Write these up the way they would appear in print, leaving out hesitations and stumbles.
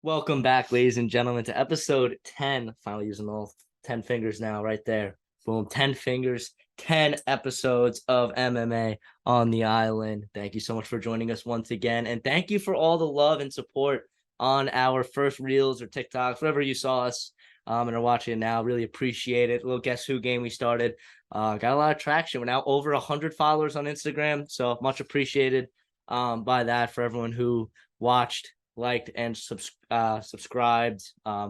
Welcome back, ladies and gentlemen, to episode 10. Finally using all 10 fingers now, right there. Boom, 10 fingers, 10 episodes of MMA on the island. Thank you so much for joining us once again. And thank you for all the love and support on our first reels or TikToks, wherever you saw us and are watching it now. Really appreciate it. A little Guess Who game we started. Got a lot of traction. We're now over 100 followers on Instagram. So much appreciated by that for everyone who watched, liked, and subscribed,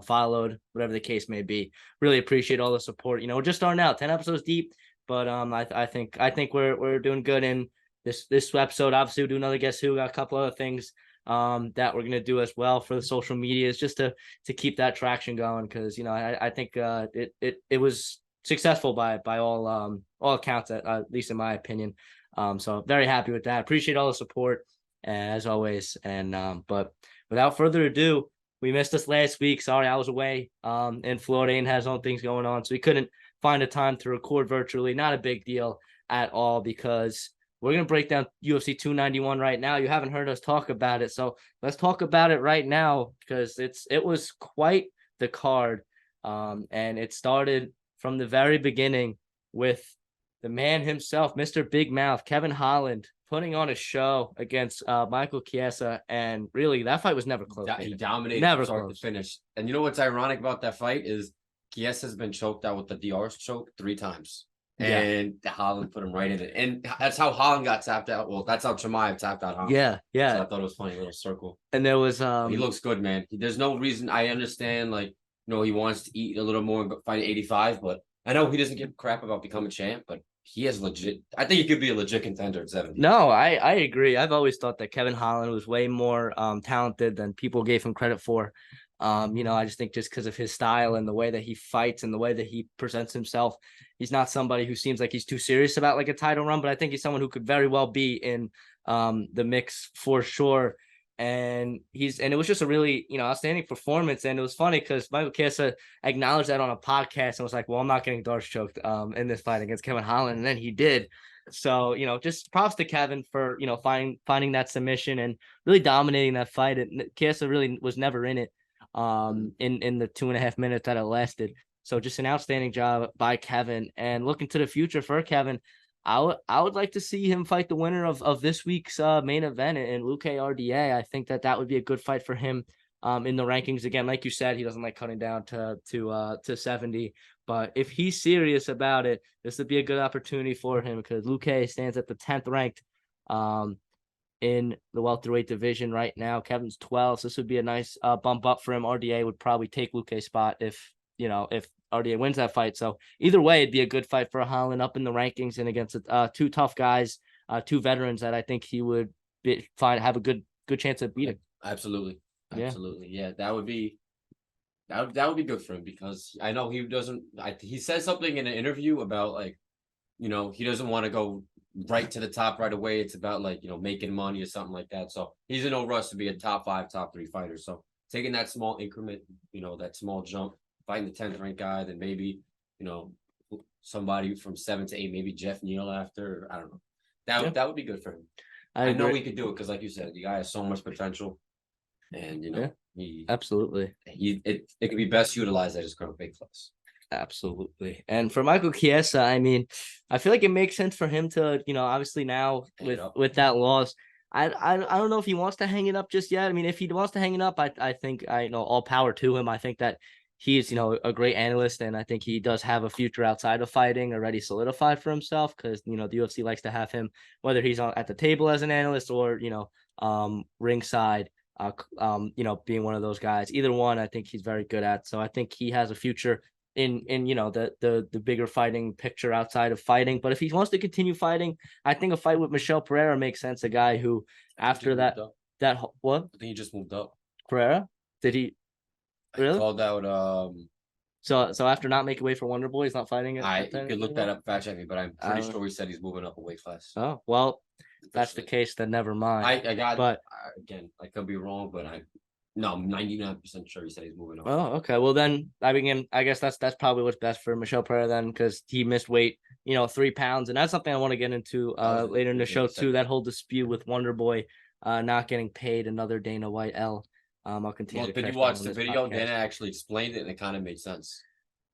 followed, whatever the case may be. Really appreciate all the support. We're just starting out, 10 episodes deep, but I think we're doing good. In this episode, obviously, we'll do another Guess Who. Got a couple other things that we're gonna do as well for the social medias, just to keep that traction going, because I think it was successful by all accounts, at least in my opinion. So very happy with that. Appreciate all the support as always. And but without further ado, we missed us last week. Sorry, I was away in Florida and has own things going on, so we couldn't find a time to record virtually. Not a big deal at all, because we're gonna break down UFC 291 right now. You haven't heard us talk about it, so let's talk about it right now, because it was quite the card, and it started from the very beginning with the man himself, Mr. Big Mouth, Kevin Holland, putting on a show against Michael Chiesa, and really that fight was never close. He dominated never from start close to finish. And you know what's ironic about that fight is Chiesa has been choked out with the DR's choke 3 times. And Holland put him right in it. And that's how Holland got tapped out. Well, that's how Chimaev tapped out Holland. Yeah. So I thought it was funny, little circle. And there was he looks good, man. There's no reason. I understand, like, he wants to eat a little more and fight at 85, but I know he doesn't give crap about becoming champ, but he is legit. I think he could be a legit contender at 70. No, I agree. I've always thought that Kevin Holland was way more talented than people gave him credit for. I just think just because of his style and the way that he fights and the way that he presents himself, he's not somebody who seems like he's too serious about like a title run, but I think he's someone who could very well be in the mix for sure. And it was just a really, outstanding performance. And it was funny because Michael Chiesa acknowledged that on a podcast and was like, well, I'm not getting Darce choked in this fight against Kevin Holland. And then he did. So, just props to Kevin for, finding that submission and really dominating that fight. And Chiesa really was never in it in the 2.5 minutes that it lasted. So just an outstanding job by Kevin. And looking to the future for Kevin, I would like to see him fight the winner of this week's main event in Luque RDA. I think that would be a good fight for him in the rankings. Again, like you said, he doesn't like cutting down to 70. But if he's serious about it, this would be a good opportunity for him, because Luque stands at the 10th ranked in the welterweight division right now. Kevin's 12th, so this would be a nice bump up for him. RDA would probably take Luque's spot if RDA wins that fight. So either way, it'd be a good fight for Holland up in the rankings and against 2 tough guys, 2 veterans that I think he would have a good chance of beating. Absolutely. Yeah, that would be good for him, because I know he doesn't. He said something in an interview about, like, he doesn't want to go right to the top right away. It's about, like, making money or something like that. So he's in no rush to be a top 5, top 3 fighter. So taking that small increment, that small jump, fighting the 10th ranked guy, then maybe, somebody from 7 to 8, maybe Jeff Neal after. I don't know. That would be good for him. I know he could do it, because, like you said, the guy has so much potential, and he absolutely it could be best utilized at his current weight class. Absolutely. And for Michael Chiesa, I mean, I feel like it makes sense for him to, obviously now with that loss, I don't know if he wants to hang it up just yet. I mean, if he wants to hang it up, I think all power to him. I think that he's, a great analyst, and I think he does have a future outside of fighting already solidified for himself, because, the UFC likes to have him, whether he's at the table as an analyst or, ringside, being one of those guys. Either one, I think he's very good at. So I think he has a future in the bigger fighting picture outside of fighting. But if he wants to continue fighting, I think a fight with Michel Pereira makes sense. A guy who, after that what? I think he just moved up. Pereira? Did he really? Called out So after not making weight for Wonder Boy, he's not fighting it. I could look that up, fact check me, but I'm pretty sure he said he's moving up a weight class. Oh, well, if that's the case, then never mind. But again, I could be wrong, but I'm 99% sure he said he's moving up. Oh, okay. Well, then I guess that's probably what's best for Michel Pereira then, because he missed weight, 3 pounds, and that's something I want to get into later in the show too. That whole dispute with Wonder Boy not getting paid, another Dana White L I'll continue Well, to did you trash watch talk on the this video? podcast. Dan actually explained it, and it kind of made sense.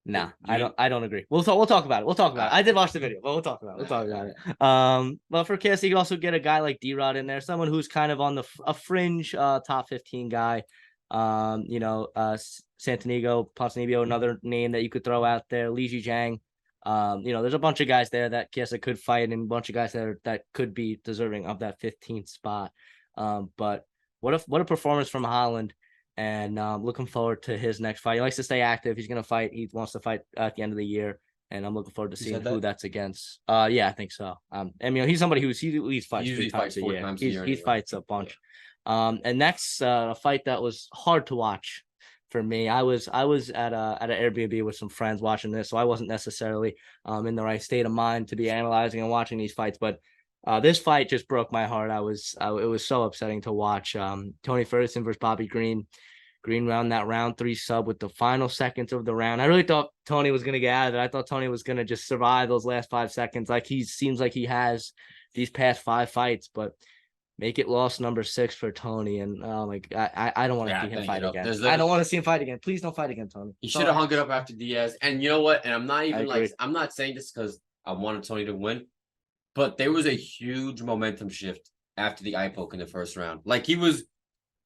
Nah, You I don't agree. We'll talk about it. We'll talk about it. I did watch the video, but we'll talk about it. We'll talk about it. But for Kiss, you can also get a guy like D-Rod in there, someone who's kind of on a fringe top 15 guy. Santanigo, Ponzinibbio, another name that you could throw out there. Li Jiang. There's a bunch of guys there that Kiesa could fight, and a bunch of guys that could be deserving of that 15th spot. But what a performance from Holland. And looking forward to his next fight. He likes to stay active. He's gonna fight. He wants to fight at the end of the year, and I'm looking forward to seeing who that's against. Yeah, I think so. He's somebody he at least fights usually 3 times a four year. times a year He anyway. fights a bunch. And next a fight that was hard to watch for me. I was at an Airbnb with some friends watching this, so I wasn't necessarily in the right state of mind to be analyzing and watching these fights, but. This fight just broke my heart. It was so upsetting to watch. Tony Ferguson versus Bobby Green. Green round that round 3 sub with the final seconds of the round. I really thought Tony was gonna get out of it. I thought Tony was gonna just survive those last 5 seconds, like he seems like he has these past 5 fights. But make it loss number 6 for Tony, and I don't want to see him fight again. I don't want to see him fight again. Please don't fight again, Tony. He should have hung it up after Diaz. And you know what? And I'm not even I'm not saying this because I wanted Tony to win. But there was a huge momentum shift after the eye poke in the first round. Like he was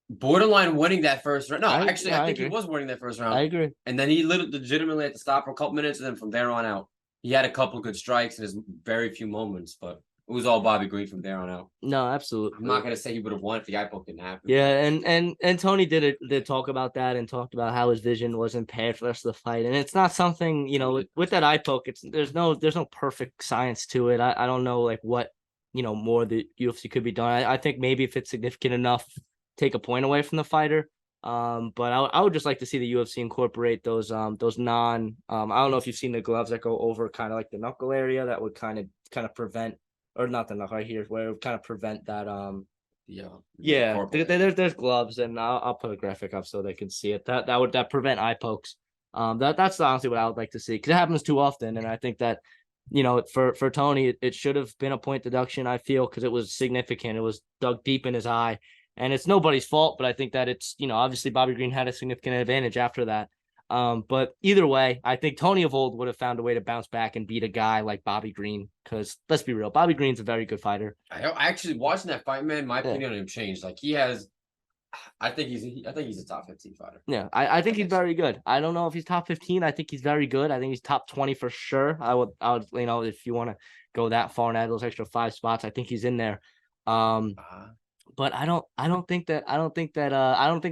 borderline winning that first round. No, I think he was winning that first round. I agree. And then he legitimately had to stop for a couple minutes, and then from there on out, he had a couple good strikes in his very few moments. But it was all Bobby Green from there on out. No, absolutely. I'm not gonna say he would have won if the eye poke didn't happen. Yeah, and Tony did talk about that and talked about how his vision was impaired for the rest of the fight. And it's not something, with that eye poke, there's no perfect science to it. I don't know like what more the UFC could be done. I think maybe if it's significant enough, take a point away from the fighter. But I would just like to see the UFC incorporate those non I don't know if you've seen the gloves that go over kind of like the knuckle area that would kind of prevent, or not the knuckle right here, where it would kind of prevent that there's gloves, and I'll put a graphic up so they can see it. That would prevent eye pokes. That's honestly what I would like to see, because it happens too often, and I think that for Tony, it should have been a point deduction, I feel, because it was significant. It was dug deep in his eye, and it's nobody's fault, but I think that it's, obviously Bobby Green had a significant advantage after that. But either way, I think Tony of old would have found a way to bounce back and beat a guy like Bobby Green, because let's be real, Bobby Green's a very good fighter. I actually watching that fight, man, my opinion on him changed. Like I think he's a top 15 fighter. Yeah, I think he's very good. I don't know if he's top 15. I think he's very good. I think he's top 20 for sure. I would if you want to go that far and add those extra 5 spots, I think he's in there. But I don't think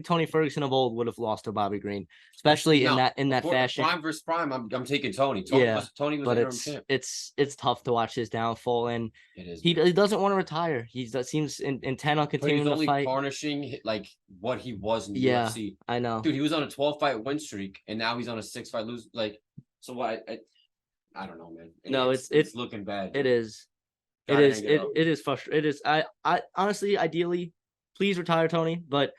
Tony Ferguson of old would have lost to Bobby Green, especially in that fashion. Prime versus prime, I'm taking Tony. Tony was it's tough to watch his downfall, and he doesn't want to retire. He seems intent on continuing to fight. Tarnishing like what he was in the UFC. I know, dude. He was on a 12-fight win streak, and now he's on a 6-fight lose. Like, so what? I don't know, man. It's looking bad. It is. It is frustrating. It is. I honestly, ideally, please retire Tony. But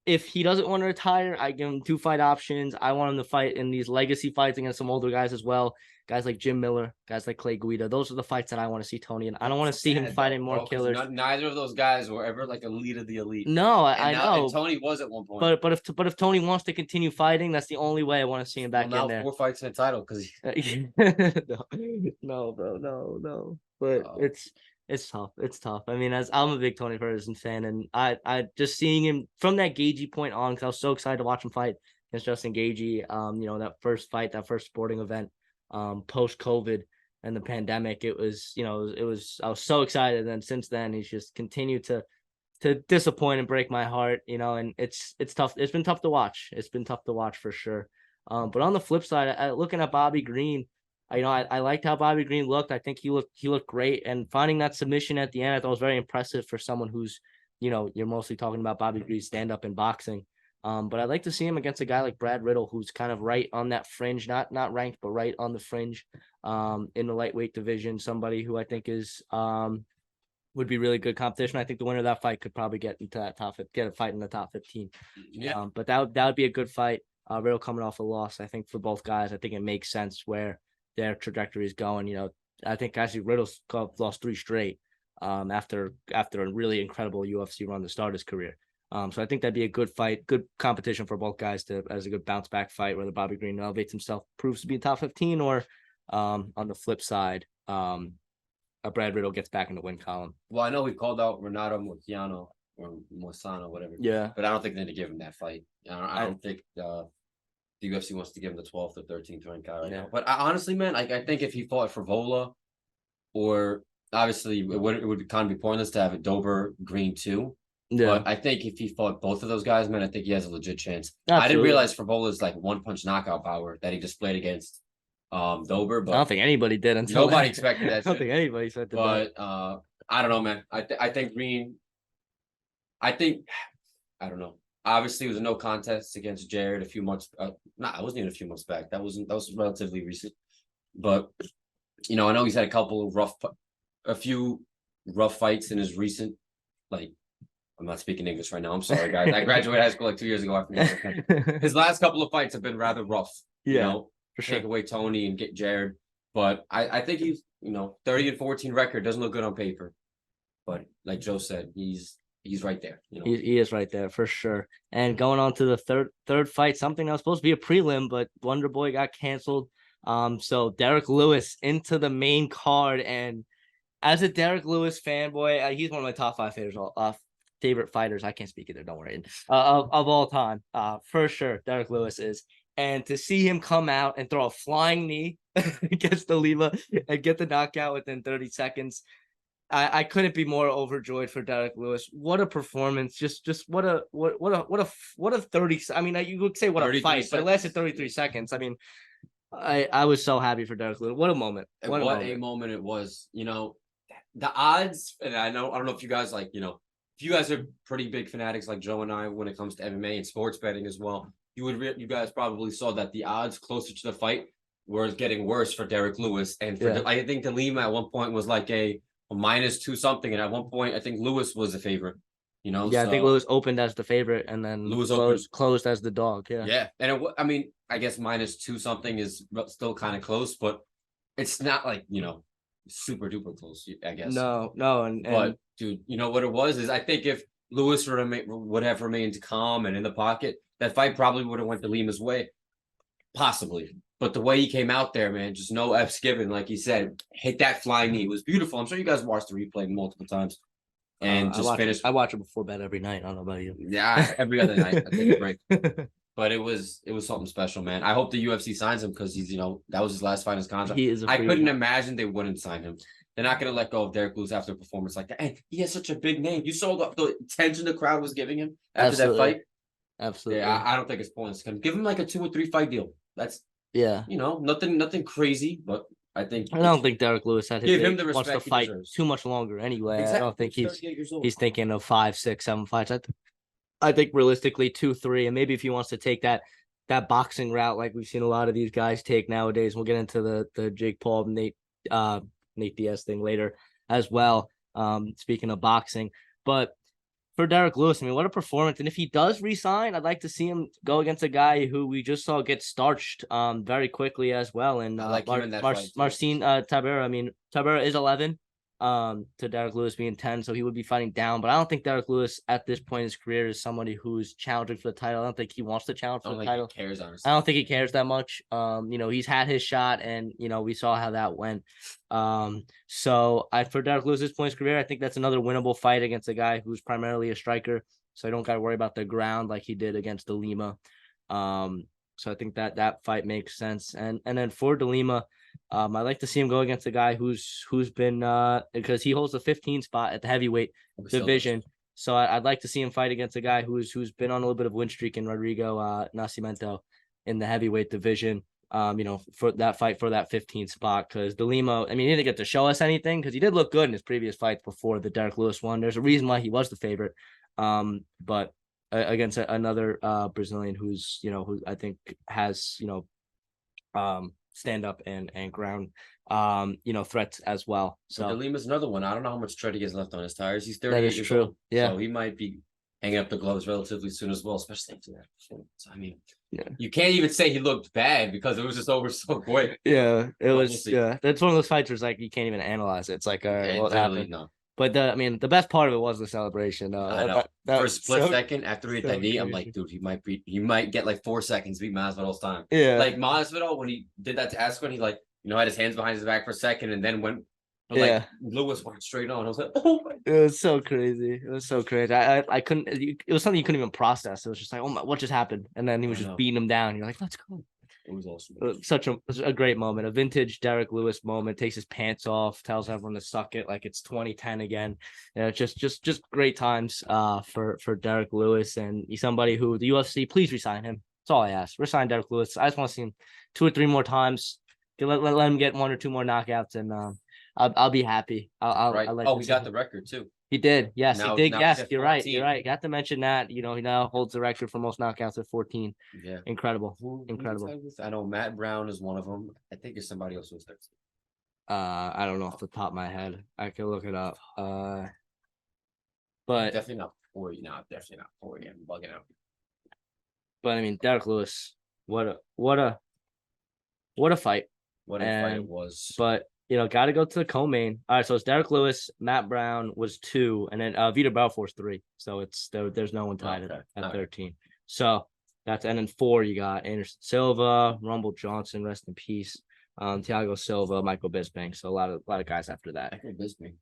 if he doesn't want to retire, I give him 2 fight options. I want him to fight in these legacy fights against some older guys as well. Guys like Jim Miller, guys like Clay Guida. Those are the fights that I want to see Tony. And I don't want to see him fighting more killers. Neither of those guys were ever like elite of the elite. No, I know. And Tony was at one point. But if Tony wants to continue fighting, that's the only way I want to see him back in there. 4 fights in a title because no, bro, no. But it's tough. It's tough. I mean, as I'm a big Tony Ferguson fan, and I just seeing him from that Gagey point on, because I was so excited to watch him fight against Justin Gagey. That first fight, that first sporting event, post COVID and the pandemic, it was I was so excited. And then since then, he's just continued to disappoint and break my heart. And it's tough. It's been tough to watch. It's been tough to watch for sure. But on the flip side, looking at Bobby Green, I liked how Bobby Green looked. I think he looked great, and finding that submission at the end, I thought was very impressive for someone who's, you're mostly talking about Bobby Green's stand up in boxing. But I'd like to see him against a guy like Brad Riddle, who's kind of right on that fringe, not ranked, but right on the fringe, in the lightweight division. Somebody who I think is would be really good competition. I think the winner of that fight could probably get into that get a fight in the top 15. Yeah. But that would be a good fight. Riddle coming off a loss, I think for both guys, I think it makes sense where their trajectory is going. I think actually Riddle's lost 3 straight after a really incredible UFC run to start his career. So I think that'd be a good fight, good competition for both guys as a good bounce back fight, whether Bobby Green elevates himself, proves to be top 15, or on the flip side, Brad Riddle gets back in the win column. Well, I know he called out Renato Moicano or Moisano, whatever. Yeah, but I don't think they're gonna give him that fight. I don't think the UFC wants to give him the 12th or 13th ranked guy right now. But honestly, man, I think if he fought for Vola, or obviously it would kind of be pointless to have a Dober Green too. Yeah. But I think if he fought both of those guys, man, I think he has a legit chance. Absolutely. I didn't realize Favola's like one punch knockout power that he displayed against Dober, but I don't think anybody did until nobody expected that. I don't think anybody expected that. But I don't know, man. I think Green. I don't know. Obviously, it was a no contest against Jared a few months. It wasn't even a few months back. That was relatively recent. But I know he's had a few rough fights in his recent, like, I'm not speaking English right now. I'm sorry, guys. I graduated high school like 2 years ago. His last couple of fights have been rather rough. For sure. Take away Tony and get Jared. But I think he's, 30-14 record doesn't look good on paper. But like Joe said, he's right there. He is right there for sure. And going on to the third fight, something that was supposed to be a prelim, but Wonder Boy got canceled. So Derek Lewis into the main card, and as a Derek Lewis fanboy, he's one of my top 5 favorite fighters. I can't speak either. Don't worry. Of all time, for sure, Derek Lewis is. And to see him come out and throw a flying knee against the Lima and get the knockout within 30 seconds, I couldn't be more overjoyed for Derek Lewis. What a performance! Just what a 30. I mean, you would say what a fight, seconds. But it lasted 33 seconds. I mean, I was so happy for Derek Lewis. What a moment! What a moment it was. The odds, and I don't know if you guys if you guys are pretty big fanatics like Joe and I when it comes to MMA and sports betting as well. You guys probably saw that the odds closer to the fight were getting worse for Derek Lewis, and I think the Lima at one point was like a -2 something, and at one point I think Lewis was a favorite. Yeah, I think Lewis opened as the favorite, and then Lewis closed as the dog. Yeah, and I guess -2 something is still kind of close, but it's not like super duper close. I guess no, but dude, what it was is I think if Lewis would have remained calm and in the pocket, that fight probably would have went to Lima's way, possibly. But the way he came out there, man, just no F's given, like he said, hit that flying knee. It was beautiful. I'm sure you guys watched the replay multiple times. And finished. I watch it before bed every night. I don't know about you. Yeah, every other night. I take a break. But it was something special, man. I hope the UFC signs him because he's, that was his last fight in his contract. I couldn't imagine they wouldn't sign him. They're not going to let go of Derek Lewis after a performance like that. Hey, he has such a big name. You saw the attention the crowd was giving him after that fight. Absolutely. Yeah, I don't think it's pointless. Give him like a 2 or 3 fight deal. That's nothing crazy, but I don't think Derek Lewis had give him the respect wants to fight too much longer anyway. Exactly. I don't think he's thinking of 5, 6, 7 fights. I think realistically 2, 3, and maybe if he wants to take that boxing route like we've seen a lot of these guys take nowadays. We'll get into the Jake Paul Nate Diaz thing later as well. Speaking of boxing, but for Derek Lewis, I mean, what a performance. And if he does resign, I'd like to see him go against a guy who we just saw get starched very quickly as well. And Marcin Tybura. I mean, Tybura is 11 to Derek Lewis being 10, so he would be fighting down. But I don't think Derek Lewis at this point in his career is somebody who's challenging for the title. I don't think he wants to challenge for the title. He cares, honestly. I don't think he cares that much. He's had his shot, and we saw how that went. So for Derek Lewis at this point in his career, I think that's another winnable fight against a guy who's primarily a striker. So I don't got to worry about the ground like he did against De Lima. So I think that fight makes sense. And then for De Lima, I'd like to see him go against a guy who's been because he holds the 15 spot at the heavyweight division. So I'd like to see him fight against a guy who's been on a little bit of win streak in Rodrigo Nascimento in the heavyweight division. For that fight for that 15 spot, because De Lima, I mean, he didn't get to show us anything because he did look good in his previous fights before the Derek Lewis one. There's a reason why he was the favorite. But against another Brazilian who's who I think has stand up and ground threats as well. So De Lima's another one. I don't know how much tread he has left on his tires. He's 38 years old. Yeah, so he might be hanging up the gloves relatively soon as well, especially after that performance. I mean, you can't even say he looked bad because it was just over so quick. Yeah, it was. Yeah, that's one of those fights where it's like you can't even analyze it. It's like, what happened? No. But the best part of it was the celebration. I know. That For a was split so second after he hit that knee, I'm like, crazy. dude, he might get like 4 seconds to beat Masvidal's time. Yeah, Like Masvidal when he did that to Askren, he like had his hands behind his back for a second and then went, but like yeah. Lewis went straight on. I was like, oh my. It was so crazy. It was so crazy. I couldn't. It was something you couldn't even process. It was just like, oh my, what just happened? And then he was I just know. beating him down. You're like, let's go. It was awesome. Such a great moment, a vintage Derek Lewis moment. Takes his pants off, tells everyone to suck it like it's 2010 again. Just great times for Derek Lewis, and he's somebody who the UFC, please resign him. That's all I ask. Resign Derek Lewis. I just want to see him 2 or 3 more times. Let him get 1 or 2 more knockouts, and I'll be happy. Right. I'll like Oh, to he see got him. the record too. He did. Yes, he did. Now he's Yes, at you're right. 14. You're right. Got to mention that. He now holds the record for most knockouts at 14. Yeah. Incredible. Who Incredible. I know Matt Brown is one of them. I think there's somebody else who's 13. I don't know off the top of my head. I could look it up. But Definitely not 40. No, definitely not 40. I'm bugging out. I mean, Derek Lewis, what a fight. What a fight it was. But got to go to the co-main. All right, so it's Derek Lewis, Matt Brown was 2, and then Vitor Belfort's 3. So there's no one tied at 13. So and then 4 you got Anderson Silva, Rumble Johnson, rest in peace. Thiago Silva, Michael Bisping. So a lot of guys after that. Michael Bisping.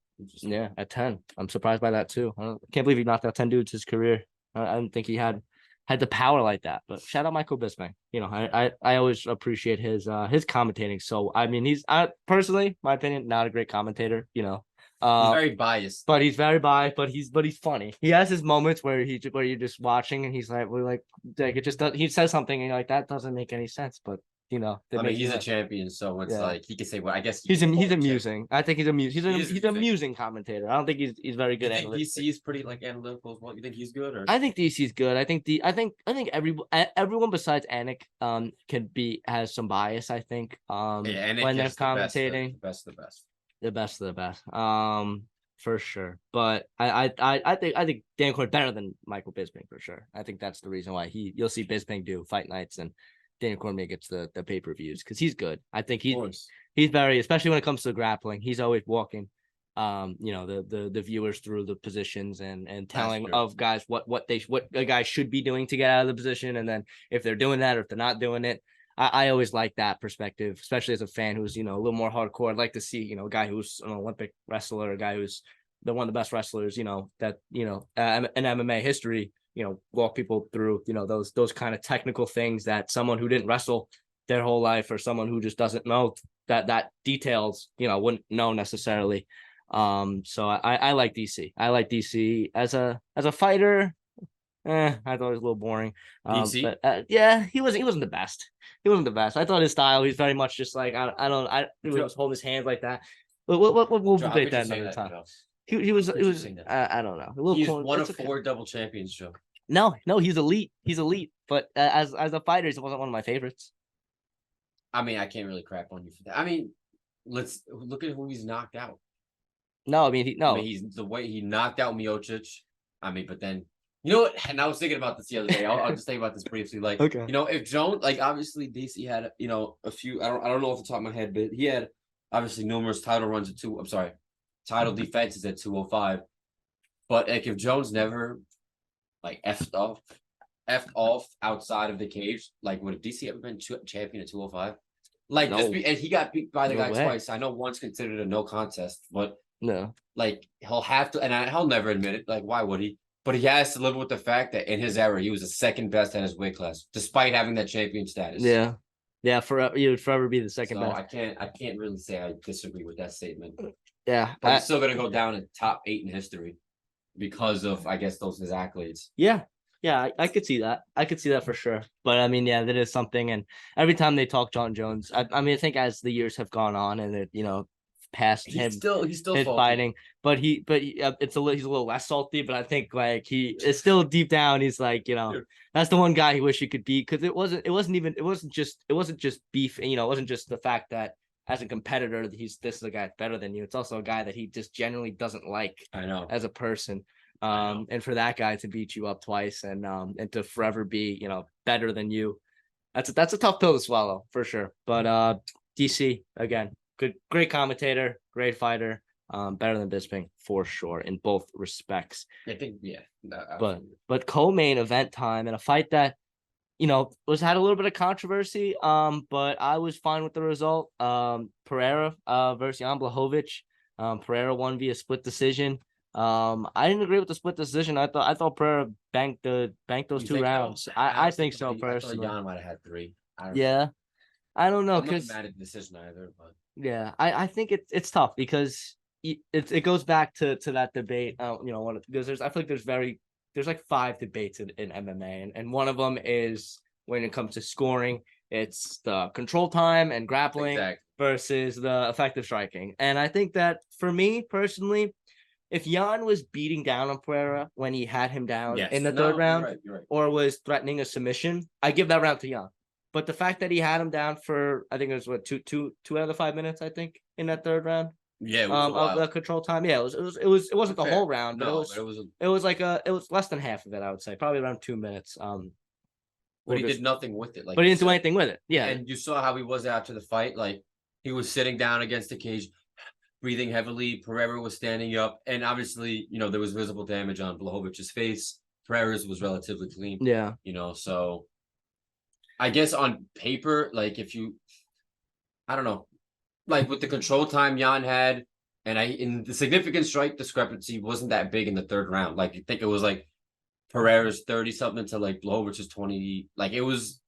Yeah, at 10. I'm surprised by that too. I can't believe he knocked out 10 dudes his career. I didn't think he had the power like that. But shout out Michael Bisping. I always appreciate his commentating. So I mean, he's personally, my opinion, not a great commentator. He's very biased. But he's very biased. But he's funny. He has his moments where you're just watching and he's like, it just does. He says something and you're like, that doesn't make any sense. But I mean, he's a champion, so it's like he can say what I guess he's amusing. I think he's amusing. He's an amusing commentator. I don't think he's very good. You think DC is pretty like analytical as well? You think he's good? Or I think DC's good. I think everyone besides Anik has some bias. I think when they're commentating, the best of the best. For sure. But I think Dan Corn better than Michael Bisping for sure. I think that's the reason why you'll see Bisping do fight nights and Daniel Cormier gets the pay-per-views because he's good. I think he's very, especially when it comes to grappling, he's always walking the viewers through the positions and telling of guys what a guy should be doing to get out of the position, and then if they're doing that or if they're not doing it. I always like that perspective, especially as a fan who's a little more hardcore. I'd like to see a guy who's an Olympic wrestler, a guy who's one of the best wrestlers that in MMA history, walk people through, those kind of technical things that someone who didn't wrestle their whole life or someone who just doesn't know that details, wouldn't know necessarily. So I like DC. I like DC as a fighter. I thought it was a little boring. DC? But yeah, he wasn't the best. He wasn't the best. I thought his style, he's very much just like I was holding his hands like that. But we'll debate that another time. He was I don't know. He's one of 4 double champions, Joe. No, he's elite. He's elite. But as a fighter, he wasn't one of my favorites. I mean, I can't really crap on you for that. I mean, let's look at who he's knocked out. No, I mean, he's the way he knocked out Miocic. I mean, but then you know what? And I was thinking about this the other day. I'll just think about this briefly. Like, okay. If Jones, like, obviously DC had a few. I don't know off the top of my head, but he had obviously numerous title runs at title defenses at 205. But like, if Jones never like effed off outside of the cage, like would DC ever been champion at 205? Like, no. And he got beat by the guy twice. I know once considered a no contest, but no, like he'll have to, and he'll never admit it. Like, why would he? But he has to live with the fact that in his era, he was the second best at his weight class, despite having that champion status. Yeah, he would forever be the second best. I can't really say I disagree with that statement. Yeah, but he's still gonna go down in top 8 in history because of, I guess, his accolades. Yeah, I could see that. I could see that for sure. But I mean, yeah, that is something. And every time they talk John Jones, I mean, I think as the years have gone on and it, past him, he's still fighting, but he's a little less salty. But I think like he is still deep down. He's like, that's the one guy he wish he could beat because it wasn't just beef. It wasn't just the fact that as a competitor, this is a guy better than you. It's also a guy that he just generally doesn't like. I know, as a person. And for that guy to beat you up twice and to forever be, better than you, that's a tough pill to swallow for sure. But DC again, great commentator, great fighter. Better than Bisping for sure in both respects. I think, yeah. No, But co-main event time and a fight that was had a little bit of controversy. But I was fine with the result. Pereira versus Jan Blachowicz. Pereira won via split decision. I didn't agree with the split decision. I thought Pereira banked those two rounds. So? I think so I thought personally. Jan might have had 3. Yeah, I don't know I'm not because mad at the decision either, but yeah, I think it's tough because it goes back to that debate. Because I feel like there's like 5 debates in MMA, and one of them is when it comes to scoring, it's the control time and grappling versus the effective striking. And I think that for me personally, if Jan was beating down on Pereira when he had him down in the third round, you're right. or was threatening a submission, I give that round to Jan. But the fact that he had him down for, I think it was what, two out of the 5 minutes, I think, in that third round. Yeah, it was of the control time. Yeah, it wasn't the whole round, but it was less than half of it, I would say, probably around 2 minutes. But he did nothing with it. But he didn't do anything with it. Yeah. And you saw how he was after the fight. Like, he was sitting down against the cage, breathing heavily. Pereira was standing up. And obviously, there was visible damage on Blahovich's face. Pereira's was relatively clean. Yeah. So I guess on paper, like, I don't know, like with the control time Jan had, and in the significant strike discrepancy wasn't that big in the third round. Like, you think it was like Pereira's 30 something to like Blachowicz 20. Like, it was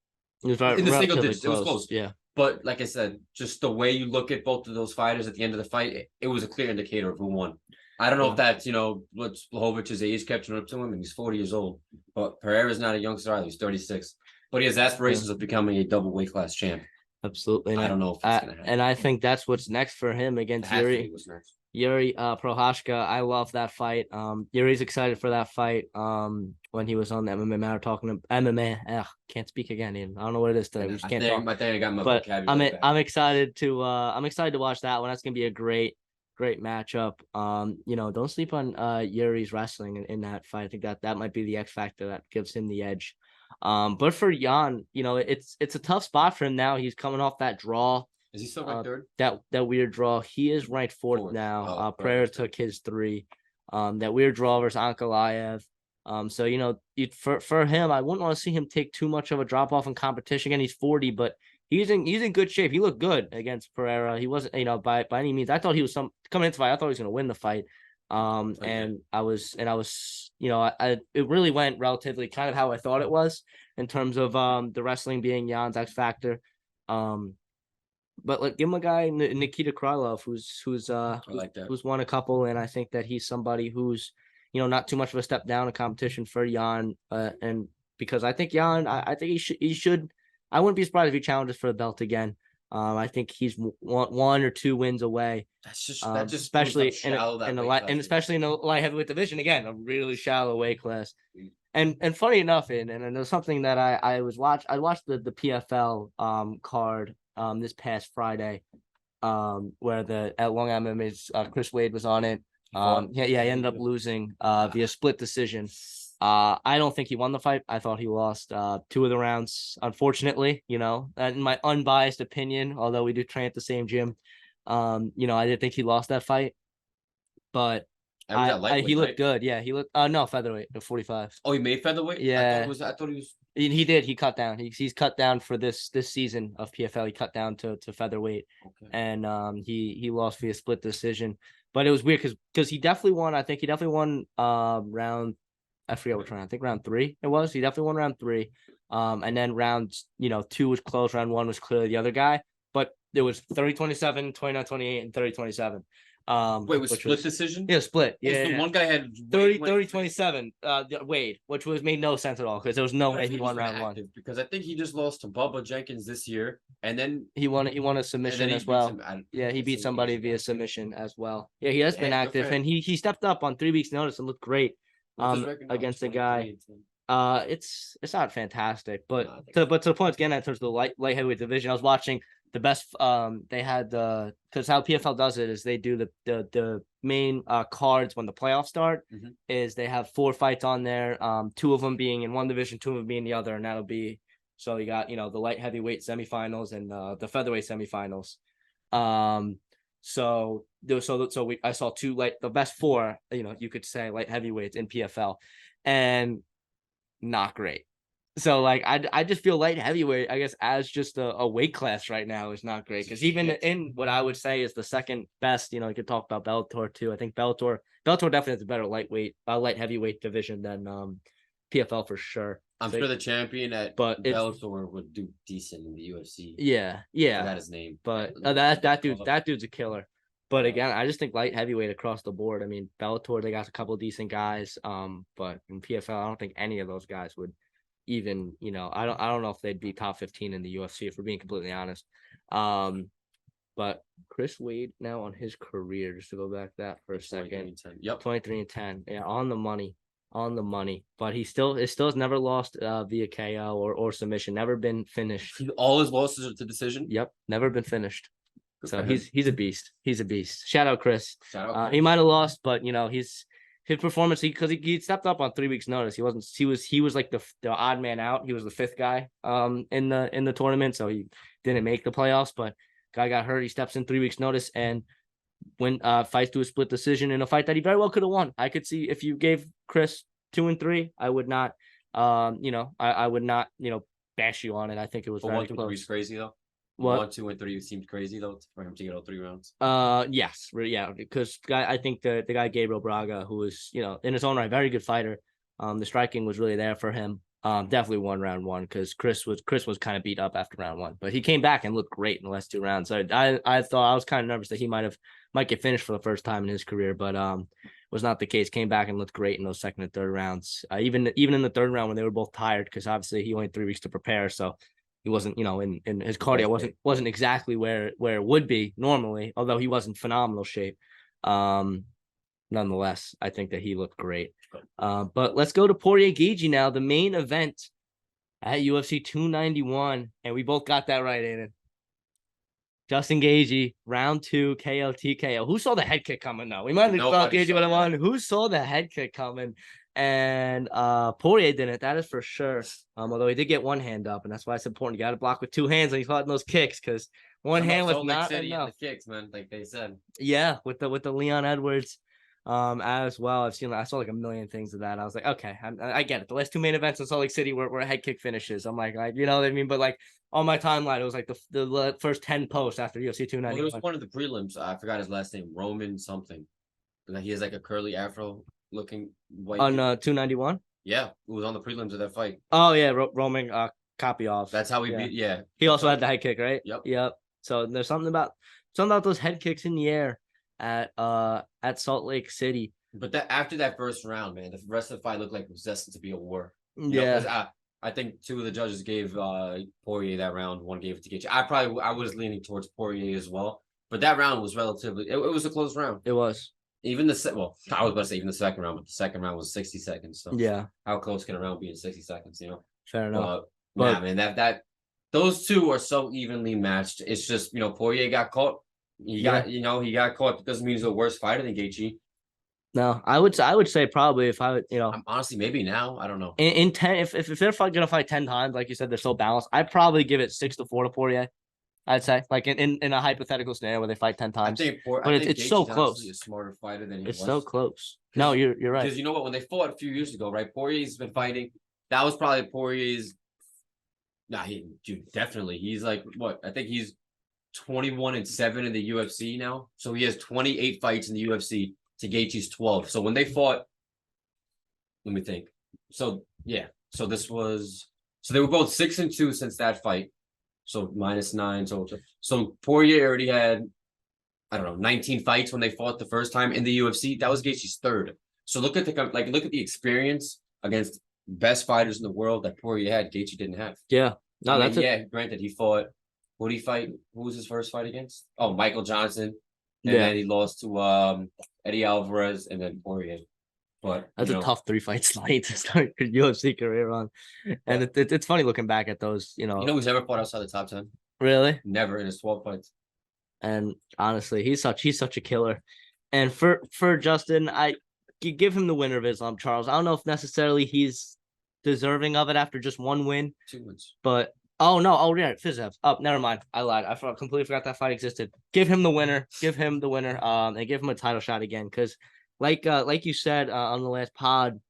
in the single digits. It was close. Yeah. But like I said, just the way you look at both of those fighters at the end of the fight, it was a clear indicator of who won. I don't know if that's, what Blahovich's age catching up to him, and he's 40 years old. But Pereira's not a youngster either. He's 36. But he has aspirations of becoming a double weight class champ. Absolutely. I don't know if it's going to happen. And I think that's what's next for him against Yuri Prochazka. I love that fight. Yuri's excited for that fight. When he was on the MMA Matter talking to MMA, can't speak again. Ian. I don't know what it is today. We just can't talk. I think I got my but vocabulary back. I'm excited to watch that one. That's gonna be a great matchup. Don't sleep on Yuri's wrestling in that fight. I think that might be the X factor that gives him the edge. But for Jan, it's a tough spot for him now. He's coming off that draw. Is he still ranked third? That weird draw. He is ranked fourth now. Pereira took his 3. That weird draw versus Ankalaev. So for him, I wouldn't want to see him take too much of a drop off in competition. Again, he's 40, but he's in good shape. He looked good against Pereira. He wasn't, by any means. I thought he was coming into the fight. I thought he was going to win the fight. And I was, it really went relatively kind of how I thought it was in terms of the wrestling being Jan's X factor. But give him a guy, Nikita Krylov, who's won a couple, and I think that he's somebody who's not too much of a step down in competition for Jan. And because I think Jan, I think he should. I wouldn't be surprised if he challenges for the belt again. I think he's 1 or 2 wins away. That's just especially especially in the light heavyweight division, again, a really shallow weight class. And funny enough, and there's something that I watched the PFL card this past Friday, where at Long Island MMA's Chris Wade was on it. He ended up losing via split decision. I don't think he won the fight. I thought he lost 2 of the rounds, unfortunately, in my unbiased opinion, although we do train at the same gym. I didn't think he lost that fight, but he looked good. Yeah, he looked no featherweight, 45. Oh, he made featherweight? Yeah. I thought he was. He did. He cut down. He's cut down for this season of PFL. He cut down to featherweight, and he lost via split decision. But it was weird because he definitely won. I think he definitely won round. I forget which round. I think round 3 it was. He definitely won round 3. And then round 2 was close. Round 1 was clearly the other guy. But it was 30-27, 29-28, and 30-27. Wait, was split decision? Yeah, split. Yeah, so one guy had 30-27. Wade, which made no sense at all because there was no way he won round 1. Because I think he just lost to Bubba Jenkins this year, and then he won a submission as well. He beat somebody via submission as well. Yeah, he has been active, and he stepped up on 3 weeks' notice and looked great. Against a guy. It's not fantastic, but to the point again in terms of the light heavyweight division, I was watching the best. They had because how PFL does it is they do the main cards when the playoffs start. Is they have 4 fights on there, 2 of them being in one division, 2 of them being the other, and that'll be so you got the light heavyweight semifinals and the featherweight semifinals. So I saw the best four, you could say light heavyweights in PFL, and not great. So like I just feel light heavyweight, I guess, as just a weight class right now is not great, because even in what I would say is the second best, you could talk about Bellator too. I think Bellator definitely has a better light heavyweight division than PFL for sure. I'm sure the champion at Bellator would do decent in the UFC. Yeah, I forgot his name, but that dude's a killer. But again, I just think light heavyweight across the board. I mean, Bellator, they got a couple of decent guys. But in PFL, I don't think any of those guys would even, I don't know if they'd be top 15 in the UFC, if we're being completely honest. But Chris Wade now on his career, just to go back that for a second. 23-10. Yeah, on the money. But he still has never lost via KO or submission, never been finished. All his losses are to decision. Yep, never been finished. So he's a beast. He's a beast. Shout out Chris. He might have lost, but his performance, because he stepped up on 3 weeks notice. He was like the odd man out. He was the fifth guy in the tournament, so he didn't make the playoffs. But guy got hurt. He steps in 3 weeks notice and fights to a split decision in a fight that he very well could have won. I could see if you gave Chris 2 and 3, I would not, I would not, bash you on it. I think it was very 1, 2, close. 3 is crazy though. What? 1, 2, and 3 seemed crazy though for him to get all 3 rounds. Yes, yeah, because I think the guy Gabriel Braga, who was in his own right very good fighter, the striking was really there for him. Definitely won round 1, because Chris was kind of beat up after round 1, but he came back and looked great in the last 2 rounds. So I thought, I was kind of nervous that he might get finished for the first time in his career, but was not the case. Came back and looked great in those second and third rounds. Even in the third round when they were both tired, because obviously he only had 3 weeks to prepare, so he wasn't, in his cardio wasn't exactly where it would be normally, although he was in phenomenal shape. Nonetheless, I think that he looked great. But let's go to Poirier Gaethje now, the main event at UFC 291, and we both got that right, Aiden. Justin Gaethje, round 2, KO TKO. Who saw the head kick coming though? We might have thought Gaethje would have won. Who saw the head kick coming? And Poirier didn't, that is for sure. Although he did get one hand up, and that's why it's important. You got to block with 2 hands when he's caught in those kicks, because one hand was not enough. The kicks, man, like they said. Yeah, with the Leon Edwards, as well. I saw like a million things of that. I was like, okay, I get it. The last 2 main events in Salt Lake City were head kick finishes. I'm like, you know what I mean? But like on my timeline, it was like the first 10 posts after UFC 291. Well, there was one of the prelims. I forgot his last name, Roman something. He has like a curly afro looking white on 291. Yeah, it was on the prelims of that fight. Oh yeah, Roman Kopylov. That's how he beat. Yeah, he also had the head kick, right? Yep. So there's something about those head kicks in the air at Salt Lake City. But after that first round, man, the rest of the fight looked like it was destined to be a war. I think 2 of the judges gave Poirier that round. 1 gave it to Gaethje. I was leaning towards Poirier as well. But that round was relatively. It was a close round. It was. Even I was about to say even the second round, but the second round was 60 seconds. So yeah, how close can a round be in 60 seconds? Fair enough. But yeah, man, that those 2 are so evenly matched. It's just Poirier got caught. He got caught. It doesn't mean he's a worse fighter than Gaethje. No, I would say probably if I would, I'm honestly maybe now I don't know. In 10, if they're gonna fight 10 times, like you said, they're so balanced. I'd probably give it 6-4 to Poirier. I'd say, like in a hypothetical scenario where they fight 10 times. But it's so close. A smarter fighter than he was. It's so close. No, you're right. Because you know what? When they fought a few years ago, right? Poirier's been fighting. That was probably Poirier's. Definitely. He's like what? I think he's 21-7 in the UFC now. So he has 28 fights in the UFC to Gaethje's 12. So when they fought, let me think. So yeah. So they were both 6-2 since that fight. So -9. So Poirier already had, 19 fights when they fought the first time in the UFC. That was Gaethje's 3rd. So look at the experience against best fighters in the world that Poirier had. Gaethje didn't have. Yeah. No, granted, he fought. Who did he fight? Who was his first fight against? Oh, Michael Johnson. And then he lost to Eddie Alvarez and then Poirier. But that's a tough 3-fight slate to start your UFC career on. And it's funny looking back at those, You know who's ever fought outside the top 10? Really? Never in his 12 fights. And honestly, he's such a killer. And for Justin, I give him the winner of Islam Charles. I don't know if necessarily he's deserving of it after just 1 win. 2 wins. But Oh no! Oh yeah, Fiziev. Oh, never mind. I lied. Completely forgot that fight existed. Give him the winner. Give him the winner. And give him a title shot again. Because, like you said on the last pod,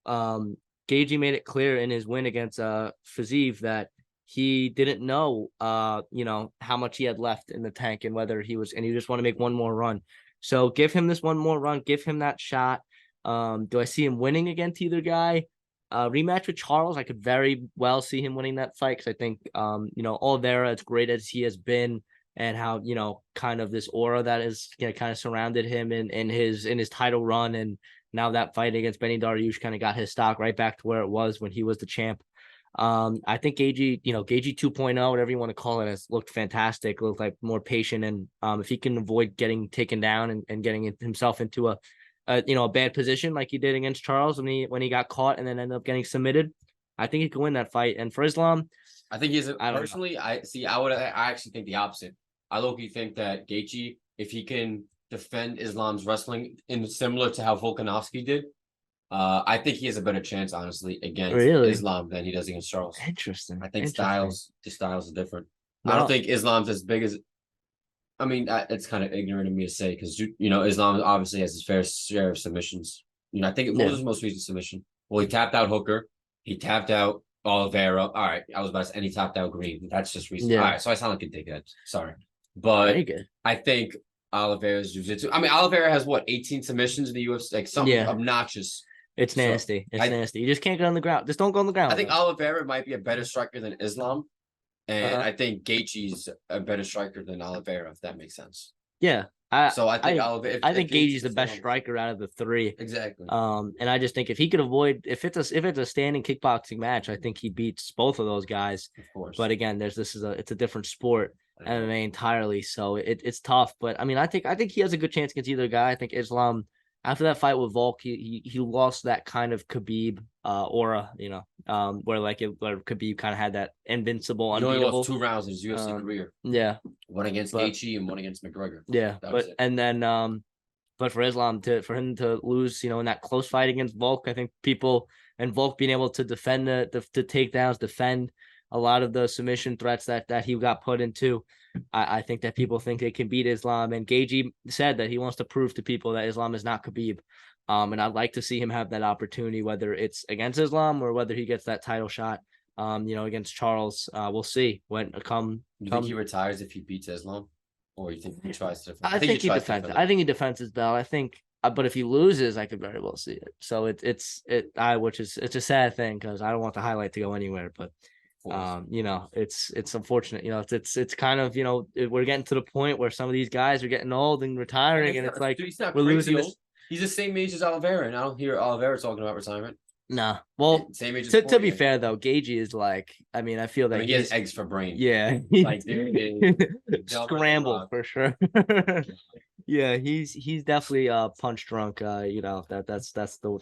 um, Gagey made it clear in his win against Fiziev that he didn't know how much he had left in the tank and whether and he just want to make one more run. So give him this one more run. Give him that shot. Do I see him winning against either guy? Rematch with Charles, I could very well see him winning that fight because I think, Oliveira, as great as he has been, and how kind of this aura that is kind of surrounded him in his title run, and now that fight against Benny Dariush kind of got his stock right back to where it was when he was the champ. I think Gagey 2.0, whatever you want to call it, has looked fantastic. Looked like more patient, and if he can avoid getting taken down and getting himself into a bad position like he did against Charles when he got caught and then ended up getting submitted, I think he could win that fight. And for Islam, I think he's personally. I see. I actually think the opposite. I low-key think that Gaethje, if he can defend Islam's wrestling in similar to how Volkanovski did, I think he has a better chance, honestly, against really Islam than he does against Charles. interesting. I think the styles are different. No. I don't think Islam's as big as. I mean, it's kind of ignorant of me to say because Islam obviously has his fair share of submissions. I think what was his most recent submission? Well, he tapped out Hooker. He tapped out Oliveira. All right, I was about to say, and he tapped out Green. That's just recent. Yeah. All right, so I sound like a dickhead. Sorry, but I think Oliveira's jiu-jitsu. I mean, Oliveira has what 18 submissions in the UFC, like something obnoxious. It's nasty. It's nasty. You just can't get on the ground. Just don't go on the ground. I think Oliveira might be a better striker than Islam. And I think Gaethje's a better striker than Oliveira, if that makes sense. Yeah. I think Gaethje's the best striker out of the three. Exactly. And I just think if he could avoid if it's a standing kickboxing match, I think he beats both of those guys. Of course. But again, it's a different sport, MMA entirely. So it's tough. But I mean, I think he has a good chance against either guy. I think Islam, after that fight with Volk, he lost that kind of Khabib aura, where Khabib kind of had that invincible, unbeatable. He only lost 2 rounds in his UFC career. Yeah, one against Gaethje and one against McGregor. Yeah, but for Islam for him to lose, in that close fight against Volk, I think Volk being able to defend the takedowns, defend a lot of the submission threats that he got put into. I think that people think they can beat Islam, and Gaethje said that he wants to prove to people that Islam is not Khabib. And I'd like to see him have that opportunity, whether it's against Islam or whether he gets that title shot, against Charles. We'll see when You think he retires if he beats Islam, or you think he tries to? I think he defends. I think he defends his belt. I think, but if he loses, I could very well see it. So it's a sad thing because I don't want the highlight to go anywhere, but. It's unfortunate. It's kind of we're getting to the point where some of these guys are getting old and retiring, and it's like we're losing this. He's the same age as Oliveira, and I don't hear Oliveira talking about retirement. Nah. Well, same age. To be fair though, Gaethje is like. I mean, I feel that he has eggs for brain. Yeah. Like dude, scramble for sure. Yeah, he's definitely punch drunk. That's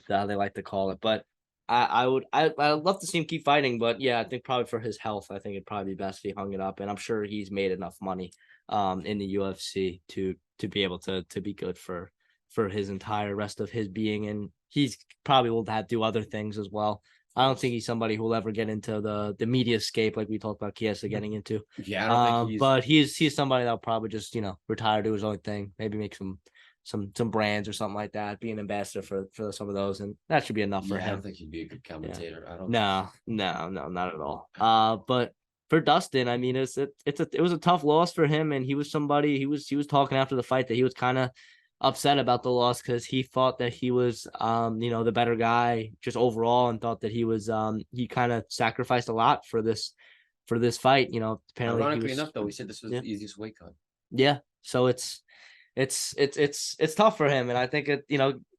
how they like to call it, but. I'd love to see him keep fighting, but yeah, I think probably for his health, I think it'd probably be best if he hung it up. And I'm sure he's made enough money, in the UFC to be able to be good for his entire rest of his being, and he's probably will do other things as well. I don't think he's somebody who will ever get into the media scape like we talked about Chiesa getting into. Yeah, I don't think but he's somebody that'll probably just retire, do his own thing, maybe make some brands or something like that, be an ambassador for some of those, and that should be enough for him. I don't think he'd be a good commentator. Yeah. I don't. No, not at all. But for Dustin, I mean, it was a tough loss for him, and he was somebody he was talking after the fight that he was kind of upset about the loss because he thought that he was the better guy just overall, and thought that he was he kind of sacrificed a lot for this fight. Apparently, ironically enough, though, we said this was the easiest weight cut. Yeah, so it's tough for him, and I think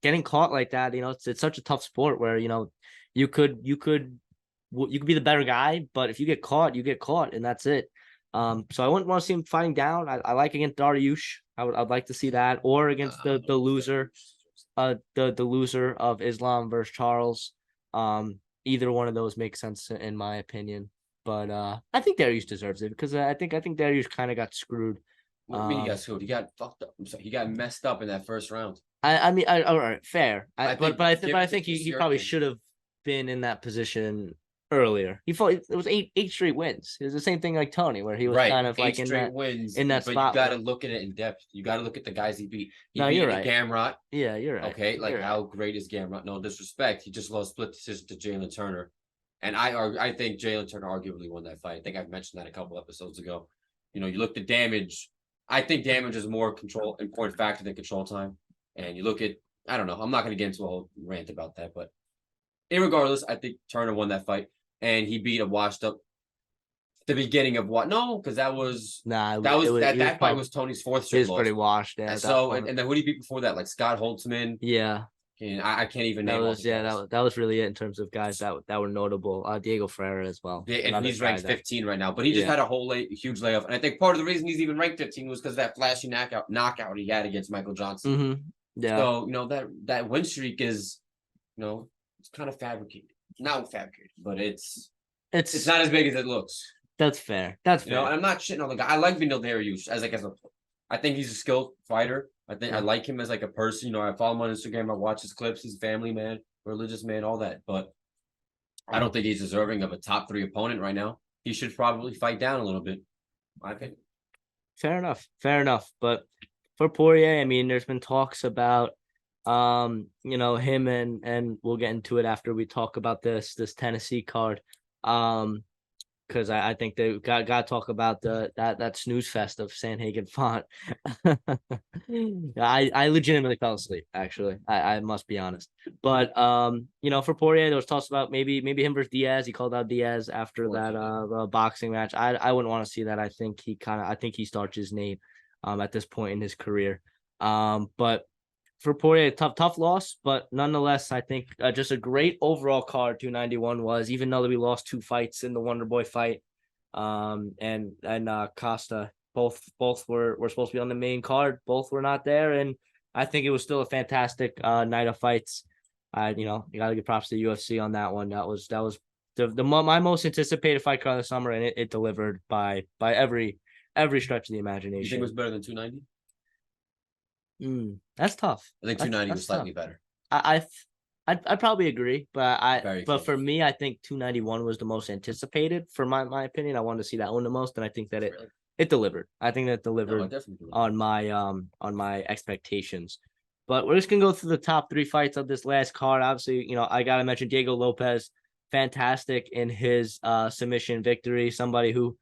getting caught like that, it's such a tough sport where you could be the better guy, but if you get caught, you get caught, and that's it. So I wouldn't want to see him fighting down. I like against Dariush. I'd like to see that, or against the loser, the loser of Islam versus Charles. Either one of those makes sense in my opinion, but I think Dariush deserves it because I think Dariush kind of got screwed. What do you mean he got screwed? He got fucked up. He got messed up in that first round. I mean, all right, fair. But I think he probably should have been in that position earlier. He fought. It was eight straight wins. It was the same thing like Tony, where he was Right, kind of 8 like straight wins, in that but you spot. gotta look at it in depth. You gotta look at the guys he beat. He No, you're beat right. Gamrot. Yeah, you're right. Okay, like You're how right. great is Gamrot? No disrespect. He just lost split decision to Jalen Turner. And I think Jalen Turner arguably won that fight. I think I've mentioned that a couple episodes ago. You know, you look at damage. I think damage is more important factor than control time. And you look at, I don't know. I'm not going to get into a whole rant about that, but irregardless, I think Turner won that fight, and he beat a washed up. The beginning of what? No, because Nah, that was he was that fight probably was Tony's fourth he straight was pretty loss. washed. Yeah, And at that so, point. and then who did he beat before that? Like Scott Holtzman. Yeah, And I can't even that name all was the yeah guys. that was really it in terms of guys that were notable. Diego Ferreira as well, And another he's guy ranked that 15 right now, but he just yeah. had a huge layoff. And I think part of the reason he's even ranked 15 was because that flashy knockout he had against Michael Johnson. Mm-hmm. Yeah. So that win streak is, it's kind of fabricated. Not fabricated, but it's not as big as it looks. That's fair. That's fair. And I'm not shitting on the guy. I like Vinil Dariush I think he's a skilled fighter. I like him as like a person. I follow him on Instagram. I watch his clips. He's a family man, religious man, all that. But I don't think he's deserving of a top 3 opponent right now. He should probably fight down a little bit. My opinion. Fair enough. Fair enough. But for Poirier, I mean, there's been talks about him and we'll get into it after we talk about this Tennessee card. Because I think they got to talk about that snooze fest of Sanhagen Font. I legitimately fell asleep. Actually, I must be honest. But for Poirier, there was talks about maybe him versus Diaz. He called out Diaz after that boxing match. I wouldn't want to see that. I think he starts his name at this point in his career. But for Poirier, tough loss, but nonetheless, I think just a great overall card. 291 was, even though we lost 2 fights in the Wonder Boy fight, and Costa, both were supposed to be on the main card, both were not there, and I think it was still a fantastic night of fights. You got to give props to the UFC on that one. That was my most anticipated fight card of the summer, and it delivered by every stretch of the imagination. You think it was better than 290? That's tough. I think 290 was slightly better. I'd probably agree, but close. for me, I think 291 was the most anticipated. For my opinion, I wanted to see that one the most, and I think that it delivered. I think that delivered on my expectations. But we're just gonna go through the top 3 fights of this last card. Obviously, I gotta mention Diego Lopez, fantastic in his submission victory. Somebody who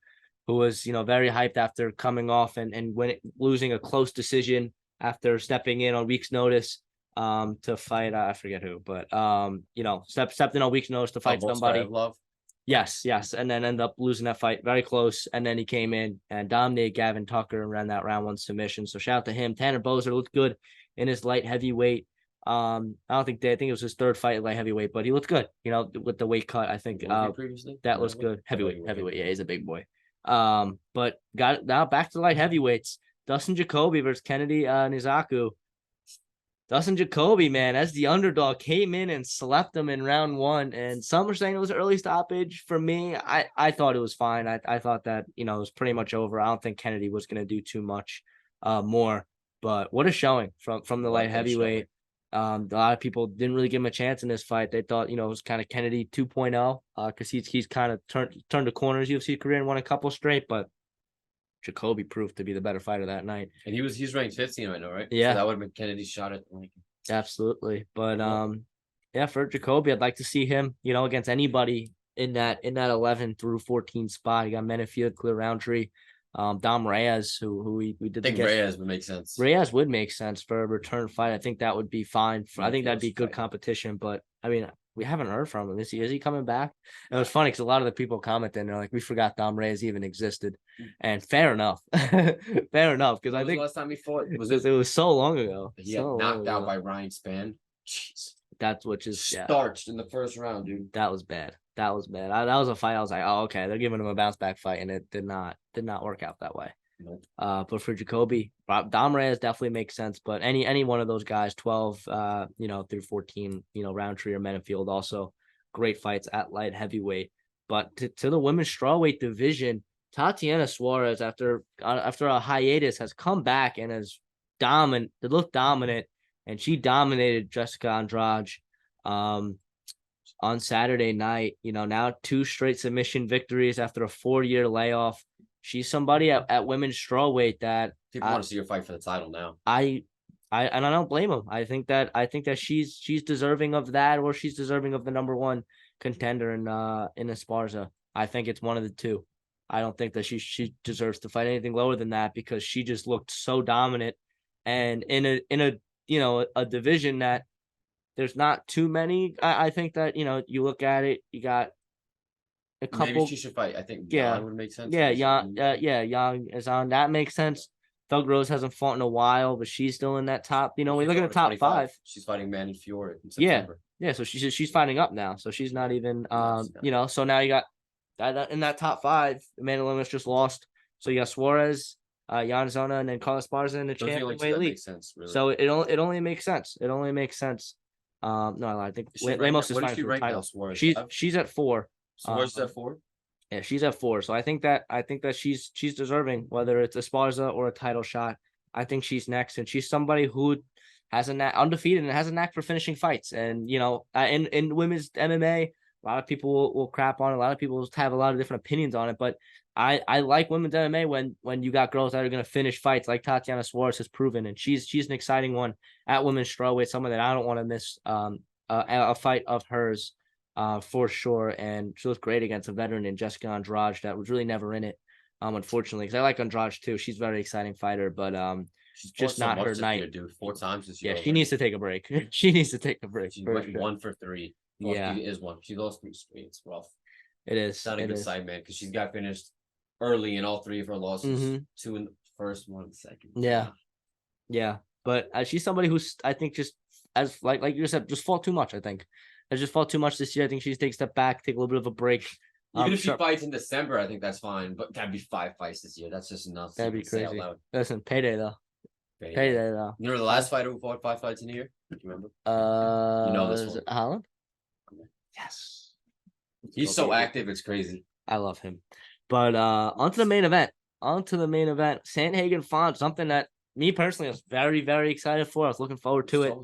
was very hyped after coming off and losing a close decision after stepping in on week's notice to fight I forget who, but stepped in on week's notice to fight somebody. Yes, and then ended up losing that fight very close, and then he came in and dominated Gavin Tucker and ran that round 1 submission. So shout out to him. Tanner Boser looked good in his light heavyweight. I think it was his 3rd fight at light heavyweight, but he looked good, with the weight cut. I think that was good. Heavyweight. Yeah, he's a big boy. But got now back to light heavyweights. Dustin Jacoby versus Kennedy Nizaku. Dustin Jacoby, man, as the underdog, came in and slept him in round 1. And some were saying it was an early stoppage. For me, I thought it was fine. I thought that, it was pretty much over. I don't think Kennedy was going to do too much more. But what a showing from the light heavyweight. A lot of people didn't really give him a chance in this fight. They thought, it was kind of Kennedy 2.0 because he's kind of turned the corner his UFC career and won a couple straight. But Jacoby proved to be the better fighter that night. And he's ranked 15 right now, right? Yeah. So that would have been Kennedy's shot at the ranking. Absolutely. But for Jacoby, I'd like to see him, against anybody in that 11 through 14 spot. You got Menafield, Clear Roundtree, Dom Reyes, who we did. I think Reyes would make sense. Reyes would make sense for a return fight. I think that would be fine. I think that'd be good competition. But I mean, we haven't heard from him. Is he coming back? And it was funny because a lot of the people commenting, they're like, we forgot Dom Reyes even existed. And fair enough. Fair enough. Because I think the last time he fought it was so long ago. He got knocked out by Ryan Spann. Jeez. That's what just starched in the first round, dude. That was bad. That was a fight. I was like, oh, okay, they're giving him a bounce back fight, and it did not work out that way. Nope. But for Jacoby, Dom Reyes definitely makes sense. But any one of those guys, 12, through 14, Roundtree or Menafield, also great fights at light heavyweight. But to the women's strawweight division, Tatiana Suarez, after a hiatus, has come back and has looked dominant, and she dominated Jessica Andrade. on Saturday night. Now 2 straight submission victories after a 4-year layoff. She's somebody at women's strawweight that People want to see her fight for the title now. and I don't blame him. I think that she's deserving of that, or she's deserving of the number 1 contender in Esparza. I think it's one of the two. I don't think that she deserves to fight anything lower than that, because she just looked so dominant, and in a division that there's not too many. I think that you look at it, you got a couple. Maybe she should fight. I think Jan would make sense. Yeah, Yang is on. That makes sense. Thug Rose hasn't fought in a while, but she's still in that top. We look at the top 5. She's fighting Manny Fiore in September. Yeah. So she's fighting up now. So she's not even So now you got that in that top 5. Amanda Nunes just lost. So you got Suarez, Jan Zona, and then Carlos Esparza in the champion weight league. Really. So it only makes sense. It only makes sense. No, I think Lemos is fighting for the title. She's at 4. Suarez at 4. Yeah, she's at 4. So I think that she's deserving, whether it's Esparza or a title shot. I think she's next, and she's somebody who has a knack, undefeated, and has a knack for finishing fights. And in women's MMA, a lot of people will crap on it. A lot of people have a lot of different opinions on it, but I like women's MMA when you got girls that are going to finish fights, like Tatiana Suarez has proven, and she's an exciting one at women's strawweight, someone that I don't want to miss a fight of hers. For sure, and she looked great against a veteran in Jessica Andrade that was really never in it, unfortunately, because I like Andrade too. She's a very exciting fighter, but she's just not her night. Year, dude. 4 times this year. Yeah, she needs to take a break. She needs to take a break. She went 1 for 3. Yeah, is 1. She lost 3 straight. It's rough. It is. It's not a good side, man, because she's got finished early in all 3 of her losses. 2 in the first, 1 in the second. Yeah, but she's somebody who's, I think, just as like you said, just fought too much. I think. Has just fought too much this year. I think she needs to take a step back, take a little bit of a break. Even if she fights in December, I think that's fine. But that'd be 5 fights this year. That's just nuts. That'd be crazy. Listen, payday though. Payday though. You know the last fighter who fought 5 fights in a year? Do you remember? This one. Holland? Yes. He's so active, it's crazy. I love him. But onto the main event. Sandhagen fought something that me personally, I was very, very excited for. I was looking forward to it.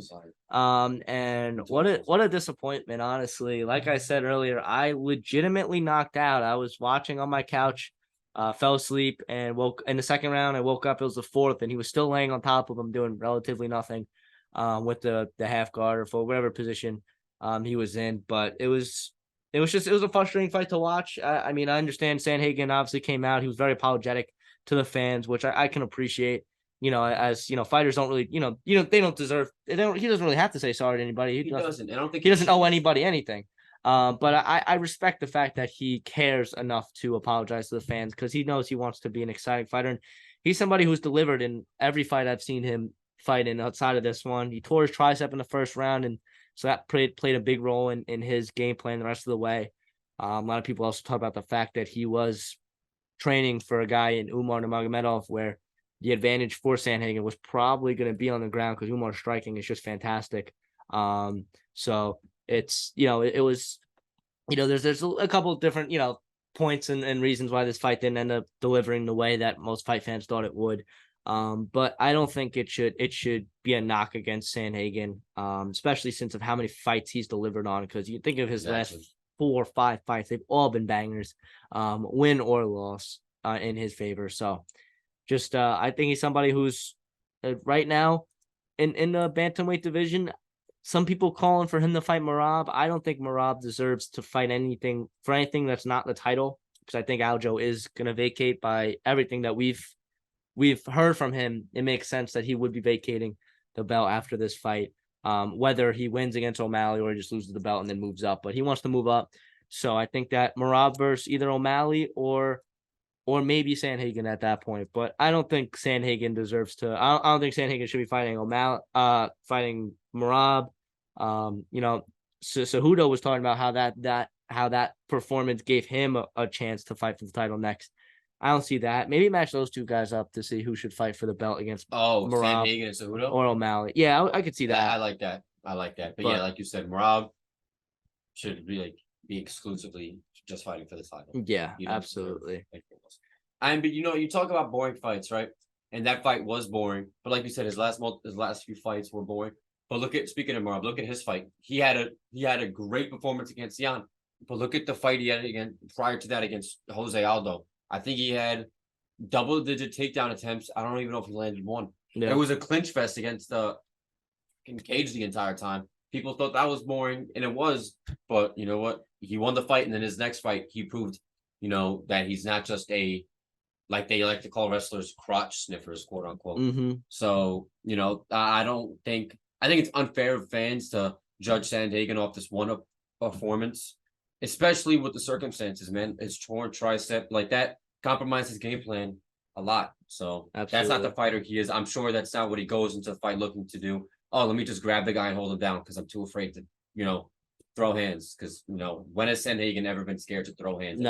And what a disappointment, honestly. Like I said earlier, I legitimately knocked out. I was watching on my couch, fell asleep, and woke in the second round. I woke up. It was the 4th, and he was still laying on top of him, doing relatively nothing, with the half guard or for whatever position he was in. But it was a frustrating fight to watch. I mean, I understand Sandhagen obviously came out. He was very apologetic to the fans, which I can appreciate. As fighters don't really, they don't deserve. He doesn't really have to say sorry to anybody. He doesn't. I don't think he doesn't owe anybody anything. But I respect the fact that he cares enough to apologize to the fans, because he knows he wants to be an exciting fighter, and he's somebody who's delivered in every fight I've seen him fight in outside of this one. He tore his tricep in the first round, and so that played a big role in his game plan the rest of the way. A lot of people also talk about the fact that he was training for a guy in Umar Nurmagomedov, where the advantage for Sandhagen was probably going to be on the ground, because Umar's striking is just fantastic. So it's, it was, there's a couple of different, points and reasons why this fight didn't end up delivering the way that most fight fans thought it would. But I don't think it should be a knock against Sandhagen, especially since of how many fights he's delivered on, because you think of his last 4 or 5 fights, they've all been bangers, win or loss, in his favor. So just I think he's somebody who's right now in the bantamweight division. Some people calling for him to fight Merab. I don't think Merab deserves to fight anything that's not the title, because I think Aljo is going to vacate. By everything that we've heard from him, it makes sense that he would be vacating the belt after this fight, whether he wins against O'Malley or he just loses the belt and then moves up. But he wants to move up. So I think that Merab versus either O'Malley or maybe Sandhagen at that point. But I don't think Sandhagen deserves to. I don't think Sandhagen should be fighting O'Malley, fighting Merab. Cejudo was talking about how that performance gave him a chance to fight for the title next. I don't see that. Maybe match those 2 guys up to see who should fight for the belt against Merab Sandhagen and Cejudo or O'Malley. Yeah, I could see that. I like that. But yeah, like you said, Merab should be exclusively just fighting for the title. Yeah, absolutely. But you talk about boring fights, right? And that fight was boring. But like you said, his last few fights were boring. But speaking of Marv, look at his fight. He had a great performance against Jan. But look at the fight he had again prior to that against Jose Aldo. I think he had double-digit takedown attempts. I don't even know if he landed one. Yeah. It was a clinch fest against the cage the entire time. People thought that was boring, and it was. But you know what? He won the fight, and then his next fight, he proved, that he's not just like they like to call wrestlers, crotch sniffers, quote unquote. Mm-hmm. So, I think it's unfair of fans to judge Sandhagen off this one performance, especially with the circumstances, man. His torn tricep, like that compromised his game plan a lot. So That's not the fighter he is. I'm sure that's not what he goes into the fight looking to do. Oh, let me just grab the guy and hold him down because I'm too afraid to, throw hands. Because, when has Sandhagen ever been scared to throw hands?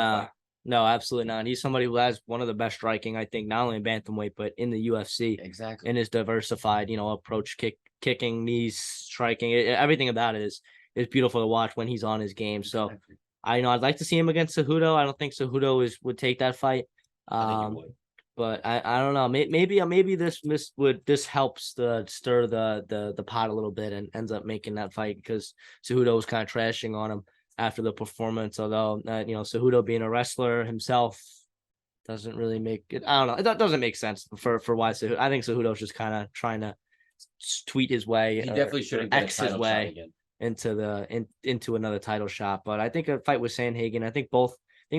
No, absolutely not. He's somebody who has one of the best striking, I think, not only in bantamweight, but in the UFC. Exactly. In his diversified, approach, kicking, knees, striking, everything about it is beautiful to watch when he's on his game. So, Exactly. I'd like to see him against Cejudo. I don't think Cejudo would take that fight. I think he would. But I don't know. Maybe this helps to stir the pot a little bit and ends up making that fight because Cejudo was kind of trashing on him after the performance. Although Cejudo being a wrestler himself doesn't really make it. I don't know. It doesn't make sense for why Cejudo. I think Cejudo's just kind of trying to tweet his way. He definitely shouldn't get a title shot again into another title shot. But I think a fight with Sandhagen. I think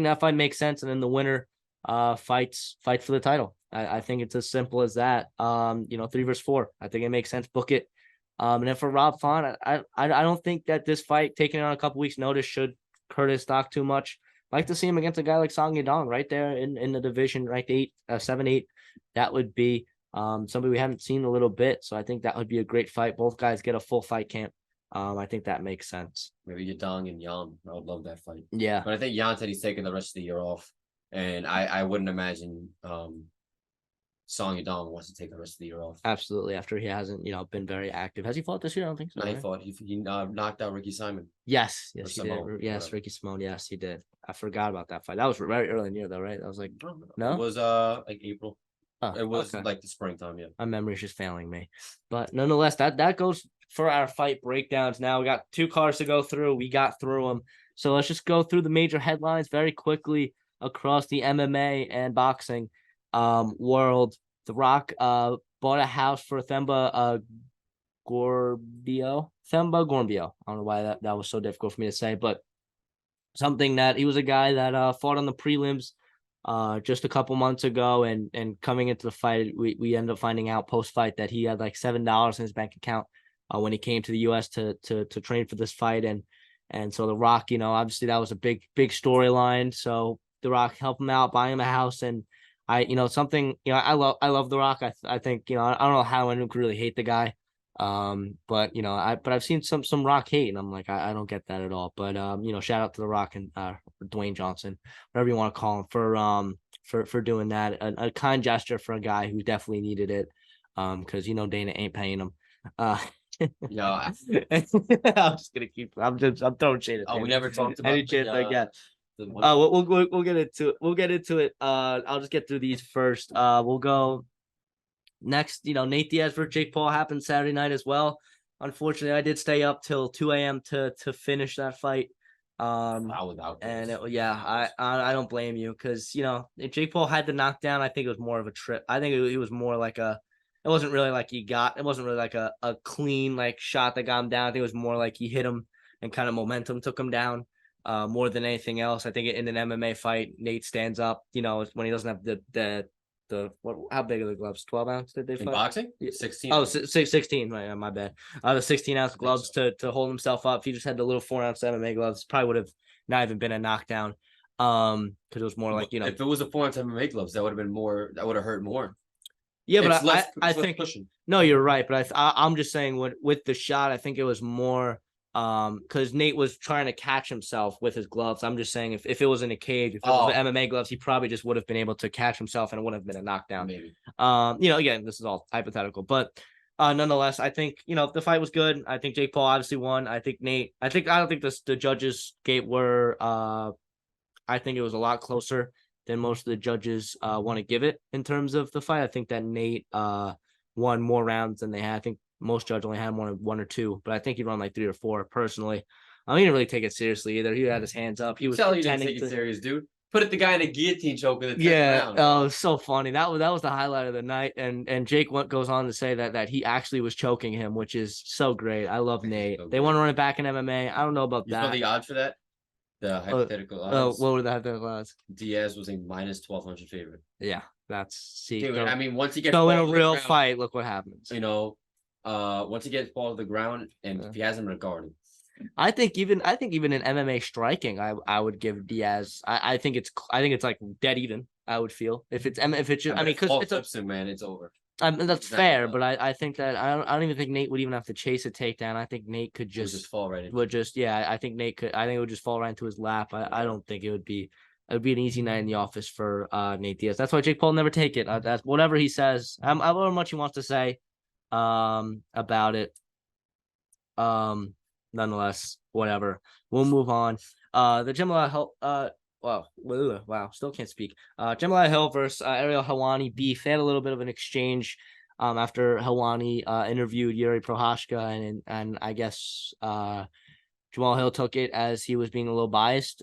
that fight makes sense, and then the winner fight for the title. I think it's as simple as that. 3 versus 4. I think it makes sense. Book it. And then for Rob Font, I don't think that this fight taken on a couple weeks' notice should hurt his stock too much. I'd like to see him against a guy like Song Yadong right there in the division, ranked 7-8. That would be somebody we haven't seen a little bit. So I think that would be a great fight. Both guys get a full fight camp. I think that makes sense. Maybe Yadong and Yan. I would love that fight. Yeah. But I think Yan said he's taking the rest of the year off. And I wouldn't imagine Song Yadong wants to take the rest of the year off. Absolutely. After he hasn't, been very active. Has he fought this year? I don't think so. No, he fought. He knocked out Ricky Simon. Yes, he did. Yes, Ricky Simone. Yes, he did. I forgot about that fight. That was very early in the year, though, right? I was like, no, it was like April. Oh, it was like the springtime. Yeah, my memory's just failing me, but nonetheless, that goes for our fight breakdowns. Now we got 2 cards to go through. We got through them, so let's just go through the major headlines very quickly across the MMA and boxing world. The Rock bought a house for Themba Gorbio. I don't know why that was so difficult for me to say, but something that he was a guy that fought on the prelims just a couple months ago, and coming into the fight, we ended up finding out post-fight that he had like $7 in his bank account when he came to the US to train for this fight, and so The Rock, obviously that was a big storyline. So The Rock helped him out, buy him a house, and I love The Rock. I think I don't know how anyone could really hate the guy. But I've seen some Rock hate, and I'm like, I don't get that at all. But shout out to The Rock and Dwayne Johnson, whatever you want to call him, for doing that. A kind gesture for a guy who definitely needed it. Because Dana ain't paying him. Yeah, I'm just gonna keep. I'm throwing shade at. Oh, we never talked about any chance I get. We'll get into it. We'll get into it. I'll just get through these first. We'll go next. Nate Diaz versus Jake Paul happened Saturday night as well. Unfortunately, I did stay up till 2 a.m. to finish that fight. I don't blame you because if Jake Paul had the knockdown, I think it was more of a trip. I think it was more like it wasn't really like it wasn't really like a clean like shot that got him down. I think it was more like he hit him and kind of momentum took him down. More than anything else, I think in an MMA fight, Nate stands up. When he doesn't have the how big are the gloves? 12 ounce did they fight? In boxing? 16. Oh, 16. My bad. The 16-ounce gloves to hold himself up. If he just had the little 4-ounce MMA gloves, probably would have not even been a knockdown. Because it was more like if it was a 4-ounce MMA gloves, that would have been more. That would have hurt more. Yeah, but I think pushing. No, you're right. But I'm just saying with the shot, I think it was more. Because Nate was trying to catch himself with his gloves. I'm just saying if it was in a cage, if it was MMA gloves, he probably just would have been able to catch himself and it wouldn't have been a knockdown. Maybe. Again, this is all hypothetical, but nonetheless, I think the fight was good. I think Jake Paul obviously won. I think Nate. I don't think the judges were. I think it was a lot closer than most of the judges want to give it in terms of the fight. I think that Nate won more rounds than they had. I think Most judges only had one or two, but I think he run like 3 or 4 personally. He didn't really take it seriously either. He had his hands up. He was Tell you didn't pretending take it to. serious, dude. Put the guy in a guillotine choke in the 10th Yeah, round. oh, it was so funny. That was the highlight of the night. And Jake goes on to say that he actually was choking him, which is so great. I love Nate. So They want to run it back in MMA. I don't know about You know that. the odds for that? The hypothetical What odds. were the hypothetical odds? Diaz was a minus 1,200 favorite. Yeah, that's Dude, I mean, once he gets so in a ball to the real ground, fight, look what happens. you know, once he gets ball to the ground and if he hasn't been guarded. I think even in MMA striking, I would give Diaz. I think it's like dead even. I would feel if it's just, I mean, because it's flips him, man, it's over. that's fair, but I think that I don't even think Nate would even have to chase a takedown. I think Nate could just fall right into would just I think Nate could. I think it would just fall right into his lap. I don't think it would be an easy night in the office for Nate Diaz. That's why Jake Paul never take it. That's whatever he says. However much he wants to say about it. Nonetheless, whatever. We'll move on. The Jamila Hill, wow, still can't speak. Jamila Hill versus Ariel Helwani beef. They had a little bit of an exchange after Helwani interviewed Yuri Prohashka, and I guess Jamal Hill took it as he was being a little biased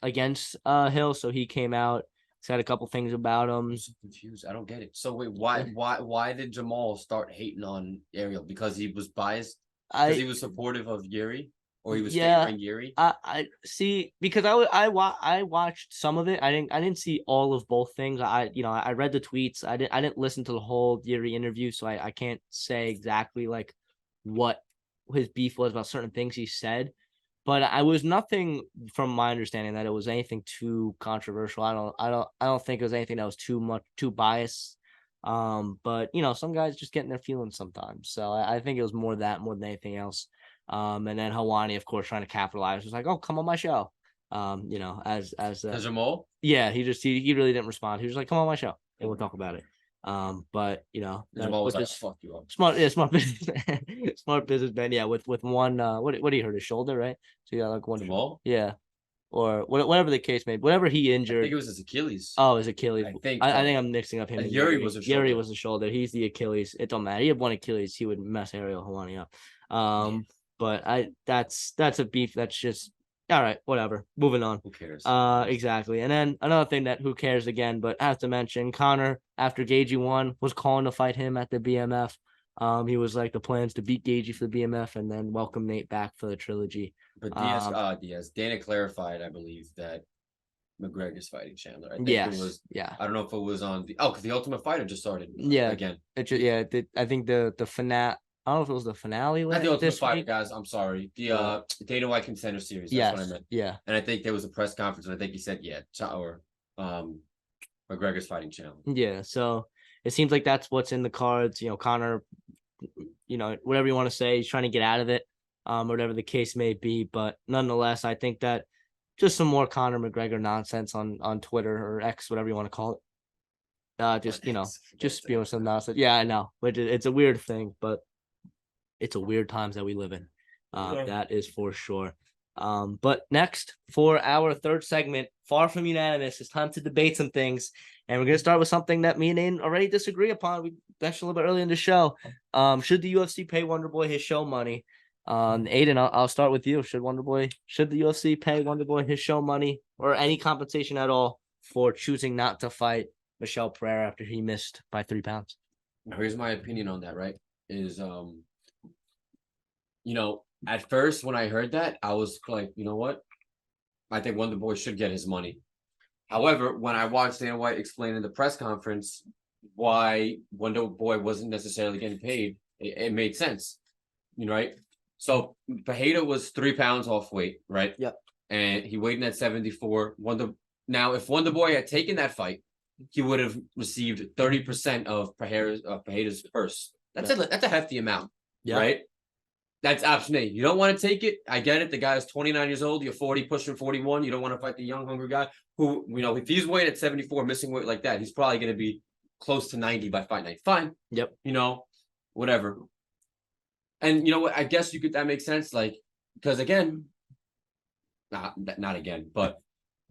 against Hill, so he came out, said a couple things about him. I'm so confused. I don't get it. So wait, why did Jamal start hating on Ariel? Because he was biased? Because he was supportive of Yuri? Or he was favoring Yuri? I see, because I watched some of it. I didn't see all of both things. I read the tweets. I didn't listen to the whole Yuri interview, so I can't say exactly like what his beef was about certain things he said. But I was nothing, from my understanding, that it was anything too controversial. I don't think it was anything that was too biased. But some guys just get in their feelings sometimes. So I think it was more than anything else. And then Helwani, of course, trying to capitalize, was like, "Oh, come on my show." As Jamal? Yeah, he really didn't respond. He was like, "Come on my show, and we'll talk about it." But Jamal was like, "Fuck you up." Smart business, smart businessman. Yeah, with one, what did he hurt his shoulder, right? So you got like one. Jamal? Yeah, or whatever the case may be, whatever he injured. I think it was his Achilles. Oh, his Achilles. I think I'm mixing up him. Yuri was a shoulder. Yuri was the shoulder. He's the Achilles. It don't matter. He had one Achilles. He would mess Ariel Helwani up. But that's a beef. That's just all right. Whatever. Moving on. Who cares? Exactly. And then another thing that who cares again, but I have to mention, Conor, after Gagey won, was calling to fight him at the BMF. He was like, the plans to beat Gagey for the BMF and then welcome Nate back for the trilogy. But Dana clarified, I believe, that McGregor's fighting Chandler. I think it was. Yeah. I don't know if it was on because the Ultimate Fighter just started. Yeah. Again. I think the finale. I don't know if it was the finale. Not the Ultimate Fighter, guys. I'm sorry. The Dana White Contender Series. That's what I meant. Yeah. And I think there was a press conference, and I think he said, McGregor's fighting Chandler. Yeah. So it seems like that's what's in the cards. Conor, whatever you want to say, he's trying to get out of it, whatever the case may be. But nonetheless, I think that just some more Conor McGregor nonsense on Twitter or X, whatever you want to call it. Just spewing some nonsense. Yeah, I know. But it's a weird thing, but it's a weird times that we live in. That is for sure. But next, for our third segment, far from unanimous, it's time to debate some things. And we're going to start with something that me and Aiden already disagree upon. We mentioned a little bit earlier in the show. Should the UFC pay Wonderboy his show money? Aiden, I'll start with you. Should the UFC pay Wonderboy his show money or any compensation at all for choosing not to fight Michel Pereira after he missed by 3 pounds? Now, here's my opinion on that, right? At first when I heard that, I was like, you know what? I think Wonderboy should get his money. However, when I watched Dana White explain in the press conference why Wonderboy wasn't necessarily getting paid, it made sense. Right? So Pereira was 3 pounds off weight, right? Yep. And he weighed in at 74. Now, if Wonderboy had taken that fight, he would have received 30% of Pereira's purse. That's a hefty amount, right? That's option A. You don't want to take it. I get it. The guy is 29 years old. You're 40, pushing 41. You don't want to fight the young, hungry guy who, if he's weighing at 74, missing weight like that, he's probably going to be close to 90 by fight night. Fine. Yep. Whatever. And you know what? I guess that makes sense. Because again, not again, but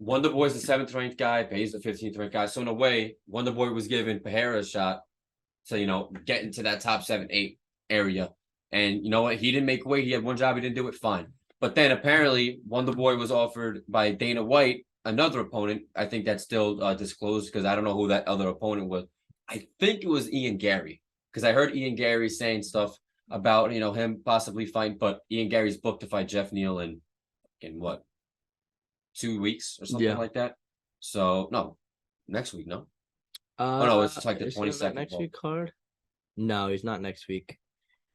Wonderboy's the 7th ranked guy, Pereira's the 15th ranked guy. So in a way, Wonderboy was giving Pereira a shot to, get into that top 7, 8. area. And you know what? He didn't make weight. He had one job. He didn't do it. Fine. But then apparently Wonder Boy was offered by Dana White another opponent. I think that's still disclosed because I don't know who that other opponent was. I think it was Ian Gary because I heard Ian Gary saying stuff about him possibly fighting, but Ian Gary's booked to fight Jeff Neal in what 2 weeks or something like that. So no, next week, no. Oh no, it's like the 22nd. Next week card? No, he's not next week.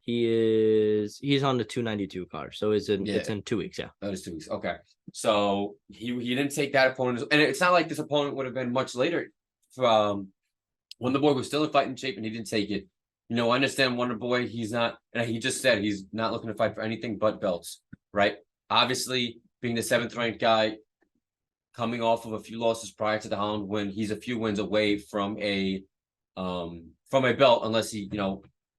He's on the 292 card, so it's in 2 weeks. Yeah, that is 2 weeks. Okay, so he didn't take that opponent, and it's not like this opponent would have been much later. Wonder Boy was still in fighting shape, and he didn't take it. I understand Wonder Boy. He's not, and he just said he's not looking to fight for anything but belts, right? Obviously, being the 7th ranked guy, coming off of a few losses prior to the Hound win, he's a few wins away from a belt, unless he,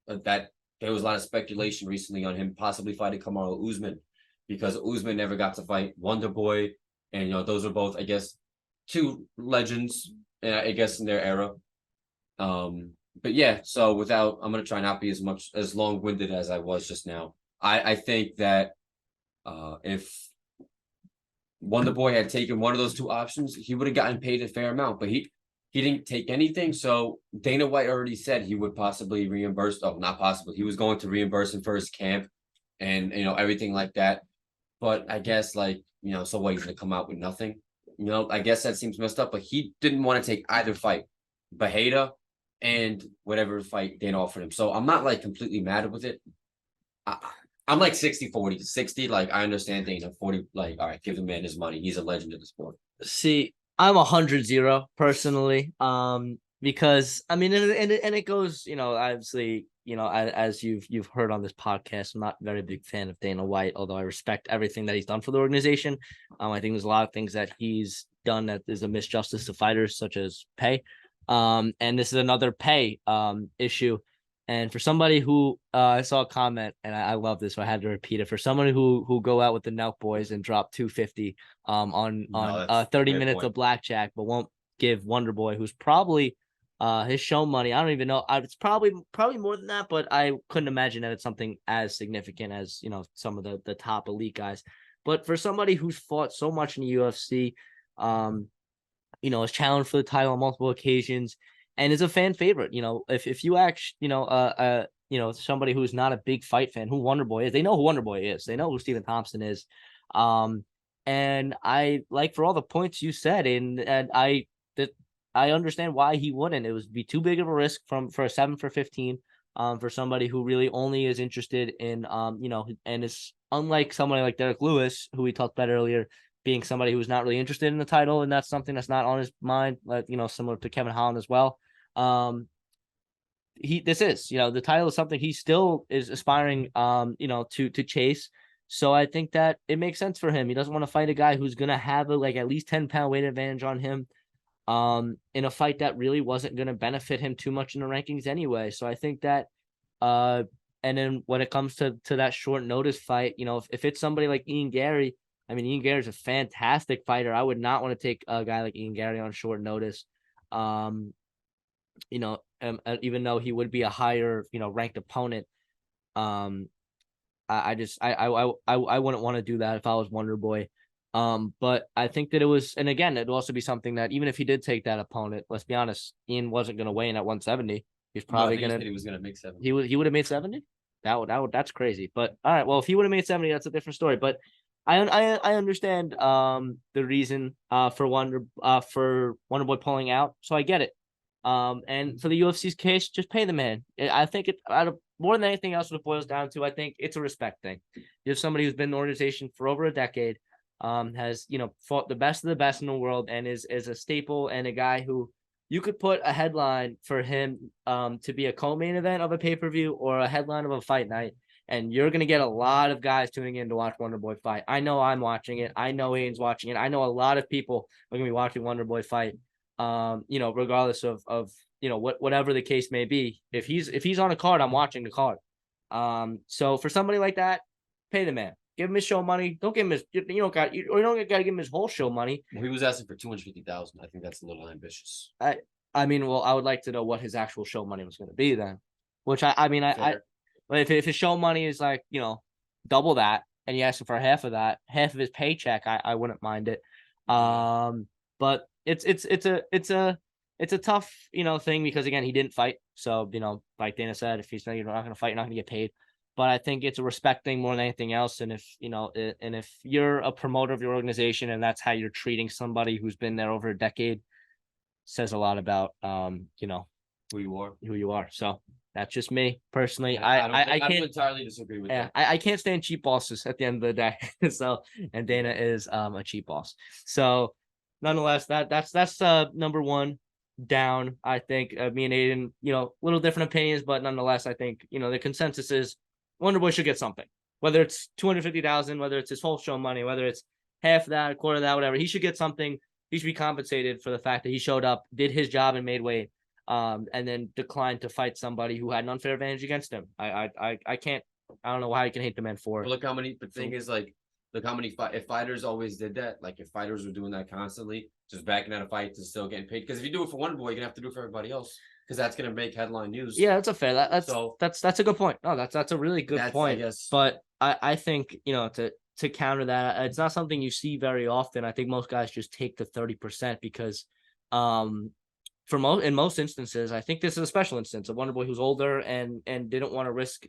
that. There was a lot of speculation recently on him possibly fighting Kamaru Usman because Usman never got to fight Wonder Boy. And, those are both, I guess, two legends, I guess, in their era. But yeah, so I'm going to try not be as long-winded as I was just now. I think that if Wonder Boy had taken one of those two options, he would have gotten paid a fair amount, but he didn't take anything. So Dana White already said he would possibly reimburse. Oh, not possibly. He was going to reimburse him for his camp and, everything like that. But I guess so what, he's going to come out with nothing? I guess that seems messed up, but he didn't want to take either fight, Bajeda and whatever fight Dana offered him. So I'm not completely mad with it. I'm 60-40, 60. I understand Dana 40, all right, give the man his money. He's a legend of the sport. See, I'm 100-0 personally. Because I mean, and it goes, obviously, as you've heard on this podcast, I'm not a very big fan of Dana White, although I respect everything that he's done for the organization. I think there's a lot of things that he's done that is a misjustice to fighters, such as pay. And this is another pay issue. And for somebody who I saw a comment, and I love this, so I had to repeat it. For someone who go out with the Nelk boys and drop 250 on 30 minutes of blackjack, but won't give Wonder Boy, who's probably his show money, I don't even know. It's probably more than that, but I couldn't imagine that it's something as significant as some of the top elite guys. But for somebody who's fought so much in the UFC, has challenged for the title on multiple occasions, and is a fan favorite. If you ask, somebody who's not a big fight fan, who Wonder Boy is, they know who Wonder Boy is. They know who Stephen Thompson is. And I for all the points you said, and I understand why he wouldn't. It would be too big of a risk for a 7 for 15, for somebody who really only is interested in, and it's unlike somebody like Derek Lewis, who we talked about earlier, being somebody who's not really interested in the title, and that's something that's not on his mind, similar to Kevin Holland as well. The title is something he still is aspiring, to chase. So I think that it makes sense for him. He doesn't want to fight a guy who's going to have at least 10-pound weight advantage on him, in a fight that really wasn't going to benefit him too much in the rankings anyway. So I think that, and then when it comes to that short notice fight, if it's somebody like Ian Gary, I mean, Ian Gary's a fantastic fighter. I would not want to take a guy like Ian Gary on short notice. Even though he would be a higher, ranked opponent, I wouldn't want to do that if I was Wonder Boy. But I think that it was, and again, it'd also be something that even if he did take that opponent, let's be honest, Ian wasn't going to weigh in at 170. He's probably he was going to make 70. He would have made 70. That's crazy. But all right, well, if he would have made 70, that's a different story. But I understand the reason for Wonder Boy pulling out, so I get it. And for the UFC's case, just pay the man. I think it more than anything else, what it boils down to, I think it's a respect thing. You have somebody who's been in the organization for over a decade, has fought the best of the best in the world, and is a staple, and a guy who you could put a headline for him to be a co-main event of a pay-per-view or a headline of a fight night. And you're going to get a lot of guys tuning in to watch Wonder Boy fight. I know I'm watching it. I know Ian's watching it. I know a lot of people are going to be watching Wonder Boy fight, regardless of whatever the case may be. If he's on a card, I'm watching the card. So for somebody like that, pay the man. Give him his show money. Don't give him you don't got to give him his whole show money. Well, he was asking for $250,000. I think that's a little ambitious. I mean, well, I would like to know what his actual show money was going to be then. Which I But if his show money is like, double that, and you ask him for half of that, half of his paycheck, I wouldn't mind it. But it's a tough, thing because again, he didn't fight. So, like Dana said, if you're not going to fight, you're not going to get paid. But I think it's a respect thing more than anything else. And if you're a promoter of your organization and that's how you're treating somebody who's been there over a decade, says a lot about, who you are. So that's just me personally. Yeah, I can't entirely disagree with that. I can't stand cheap bosses at the end of the day. So, and Dana is a cheap boss. So nonetheless, that's number one down. I think me and Aiden, little different opinions, but nonetheless, I think, the consensus is Wonderboy should get something, whether it's 250,000, whether it's his whole show money, whether it's half of that, a quarter of that, whatever. He should get something. He should be compensated for the fact that he showed up, did his job, and made weight. And then declined to fight somebody who had an unfair advantage against him. I can't. I don't know how you can hate the man for it. Well, look how many. The thing is, like, look how many. If fighters always did that, like if fighters were doing that constantly, just backing out of fights and still getting paid. Because if you do it for one boy, you're gonna have to do it for everybody else. Because that's gonna make headline news. Yeah, that's a fair. That's a good point. No, that's a really good point. I guess. But I think to counter that, it's not something you see very often. I think most guys just take the 30% because, in most instances, I think this is a special instance of Wonderboy who's older and didn't want to risk,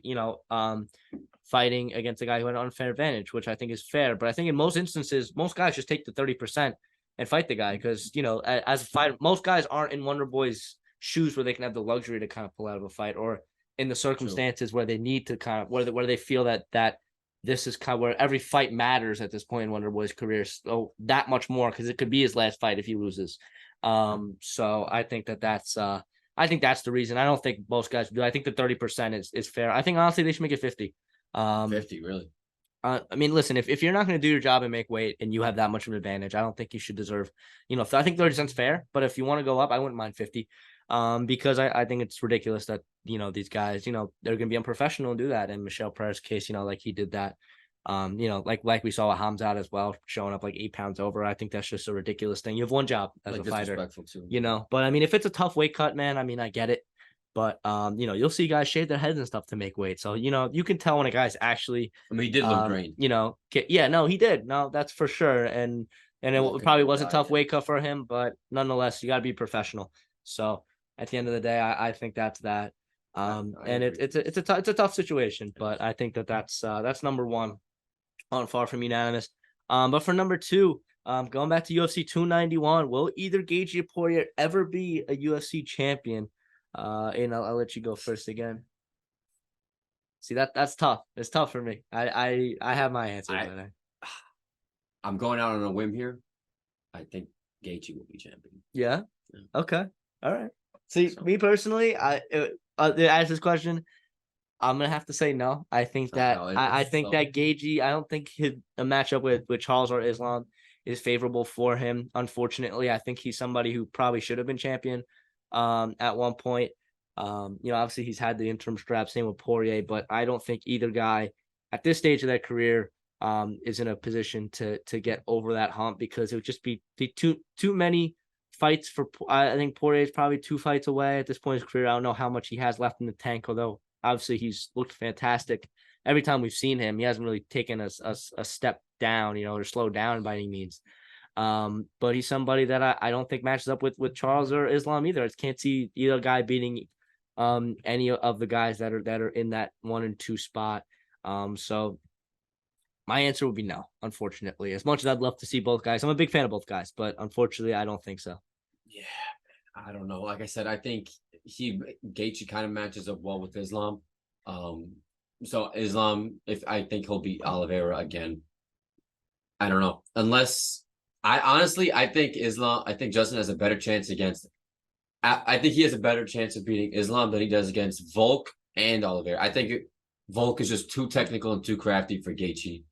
fighting against a guy who had an unfair advantage, which I think is fair. But I think in most instances, most guys just take the 30% and fight the guy because, as a fighter, most guys aren't in Wonderboy's shoes where they can have the luxury to kind of pull out of a fight, or in the circumstances where they need to kind of where they feel that this is kind of where every fight matters at this point in Wonderboy's career. So that much more because it could be his last fight if he loses. So I think that's the reason. I don't think most guys do. I think the 30% is fair. I think honestly they should make it 50. 50, really. I mean, listen, if you're not going to do your job and make weight and you have that much of an advantage, I don't think you should deserve, I think 30 cents fair, but if you want to go up, I wouldn't mind 50. Because I think it's ridiculous that, these guys, they're going to be unprofessional and do that. In Michelle Pryor's case, like he did that. Like we saw with Hamzat as well, showing up like 8 pounds over. I think that's just a ridiculous thing. You have one job as a fighter, too. But I mean, if it's a tough weight cut, man, I mean, I get it. But, you'll see guys shave their heads and stuff to make weight. So, you can tell when a guy's actually, I mean, he did look great. Yeah, no, he did. No, that's for sure. And it probably was a tough weight cut for him, but nonetheless, you got to be professional. So at the end of the day, I think that's that. And it's a tough situation, but I think that's number one on far from unanimous. But for number two, going back to UFC 291, will either Gaethje or Poirier ever be a UFC champion? And I'll let you go first again. See, that's tough. It's tough for me. I have my answer. I'm going out on a whim here. I think Gaethje will be champion. Yeah. Okay. All right. See, me personally, to ask this question, I'm gonna have to say no. I think that I think that Gaethje, I don't think a matchup with Charles or Islam is favorable for him. Unfortunately, I think he's somebody who probably should have been champion at one point. Obviously he's had the interim strap, same with Poirier, but I don't think either guy at this stage of their career is in a position to get over that hump because it would just be too many fights for. I think Poirier is probably 2 fights away at this point in his career. I don't know how much he has left in the tank, although obviously he's looked fantastic every time we've seen him. He hasn't really taken a step down, or slowed down by any means. But he's somebody that I don't think matches up with Charles or Islam either. I can't see either guy beating any of the guys that are in that 1 and 2 spot. So my answer would be no, unfortunately. As much as I'd love to see both guys, I'm a big fan of both guys, but unfortunately, I don't think so. Yeah, I don't know. Like I said, I think Gaethje kind of matches up well with Islam. So Islam, I think he'll beat Oliveira again. I don't know. Unless I think Justin has a better chance against. I think he has a better chance of beating Islam than he does against Volk and Oliveira. I think Volk is just too technical and too crafty for Gaethje.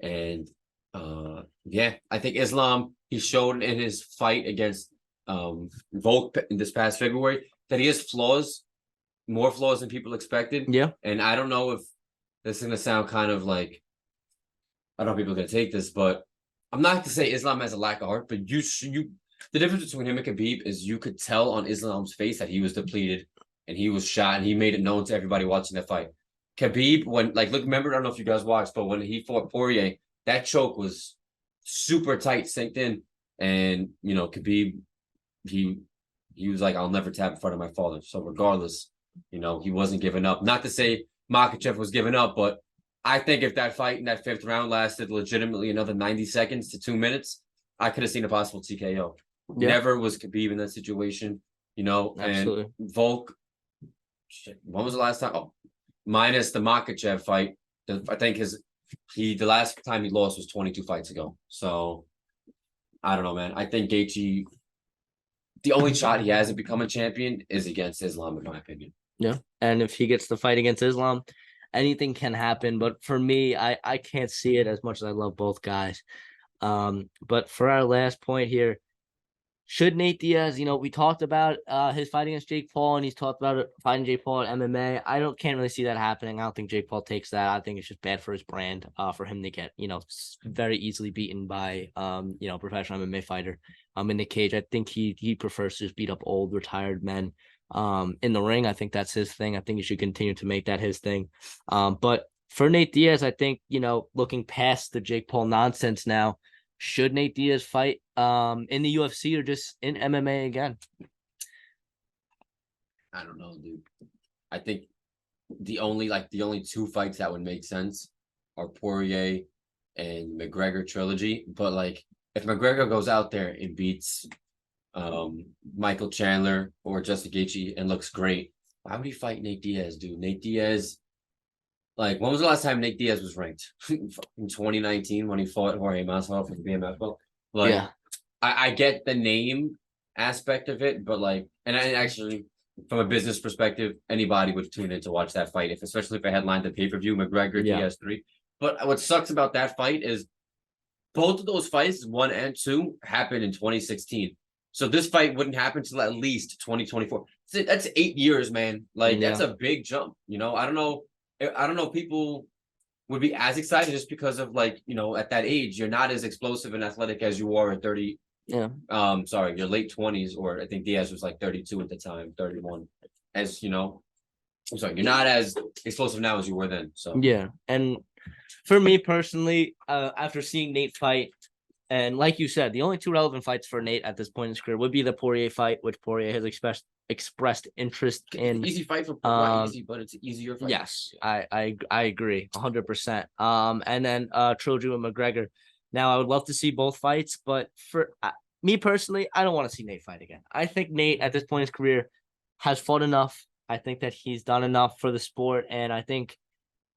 And I think Islam, he showed in his fight against Volk in this past February that he has more flaws than people expected. Yeah. And I don't know if this is going to sound kind of like, I don't know if people are going to take this, but I'm not going to say Islam has a lack of heart, but the difference between him and Khabib is you could tell on Islam's face that he was depleted and he was shot and he made it known to everybody watching that fight. Khabib, when like look, remember, I don't know if you guys watched, but when he fought Poirier, that choke was super tight, synced in, and Khabib, he he was like, I'll never tap in front of my father. So regardless, he wasn't giving up. Not to say Makachev was giving up, but I think if that fight in that fifth round lasted legitimately another 90 seconds to 2 minutes, I could have seen a possible TKO. Yeah, Never was Khabib in that situation, and absolutely. Volk, shit, when was the last time? Oh, minus the Makachev fight. I think the last time he lost was 22 fights ago. So I don't know, man. I think Gaethje, the only shot he has to become a champion is against Islam, in my opinion. Yeah. And if he gets the fight against Islam, anything can happen. But for me, I can't see it as much as I love both guys. But for our last point here, should Nate Diaz, we talked about his fight against Jake Paul, and he's talked about fighting Jake Paul at MMA. Can't really see that happening. I don't think Jake Paul takes that. I think it's just bad for his brand, for him to get, very easily beaten by professional MMA fighter in the cage. I think he prefers to just beat up old retired men in the ring. I think that's his thing. I think he should continue to make that his thing. But for Nate Diaz, I think, looking past the Jake Paul nonsense now, should Nate Diaz fight in the UFC or just in MMA again? I don't know, dude. I think the only two fights that would make sense are Poirier and McGregor trilogy. But like, if McGregor goes out there and beats Michael Chandler or Justin Gaethje and looks great, why would he fight Nate Diaz, dude? Nate Diaz, like, when was the last time Nate Diaz was ranked? In 2019 when he fought Jorge Masvidal for the BMF belt. Like, Yeah. I get the name aspect of it, but like, and I actually, from a business perspective, anybody would tune in to watch that fight, especially if it headlined the pay-per-view, McGregor Diaz 3. But what sucks about that fight is both of those fights, 1 and 2, happened in 2016. So this fight wouldn't happen till at least 2024. That's 8 years, man. Like, that's a big jump. I don't know. People would be as excited just because of, like, at that age, you're not as explosive and athletic as you are at 30. Yeah. Sorry, your late 20s, or I think Diaz was like 32 at the time, 31. As I'm sorry, you're not as explosive now as you were then. So Yeah. And for me personally, after seeing Nate fight, and like you said, the only two relevant fights for Nate at this point in his career would be the Poirier fight, which Poirier has expressed interest in. Easy fight for not easy, but it's an easier fight. Yes, I agree 100%. And then trilogy with McGregor. Now I would love to see both fights, but for me personally, I don't want to see Nate fight again. I think Nate at this point in his career has fought enough. I think that he's done enough for the sport, and I think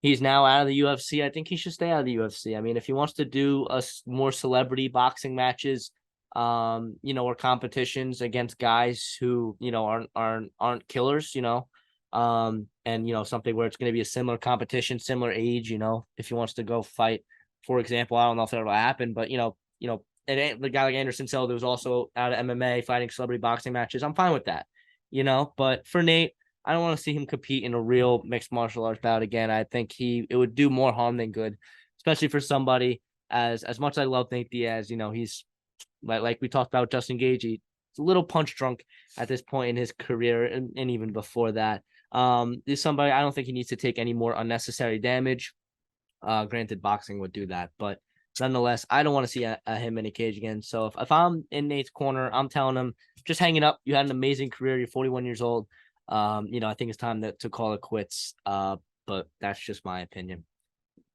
he's now out of the UFC. I think he should stay out of the UFC. I mean, if he wants to do more celebrity boxing matches, or competitions against guys who, aren't killers, and something where it's going to be a similar competition, similar age, if he wants to go fight, for example, I don't know if that'll happen, but and the guy like Anderson Silva was also out of MMA fighting celebrity boxing matches. I'm fine with that, but for Nate, I don't want to see him compete in a real mixed martial arts bout again. I think it would do more harm than good, especially for somebody as much as I love Nate Diaz. He's like we talked about Justin Gaethje. He's a little punch drunk at this point in his career, and even before that. Is somebody I don't think he needs to take any more unnecessary damage. Granted, boxing would do that, but nonetheless, I don't want to see him in a cage again. So if I'm in Nate's corner, I'm telling him, just hang it up. You had an amazing career. You're 41 years old. I think it's time to call it quits. But that's just my opinion.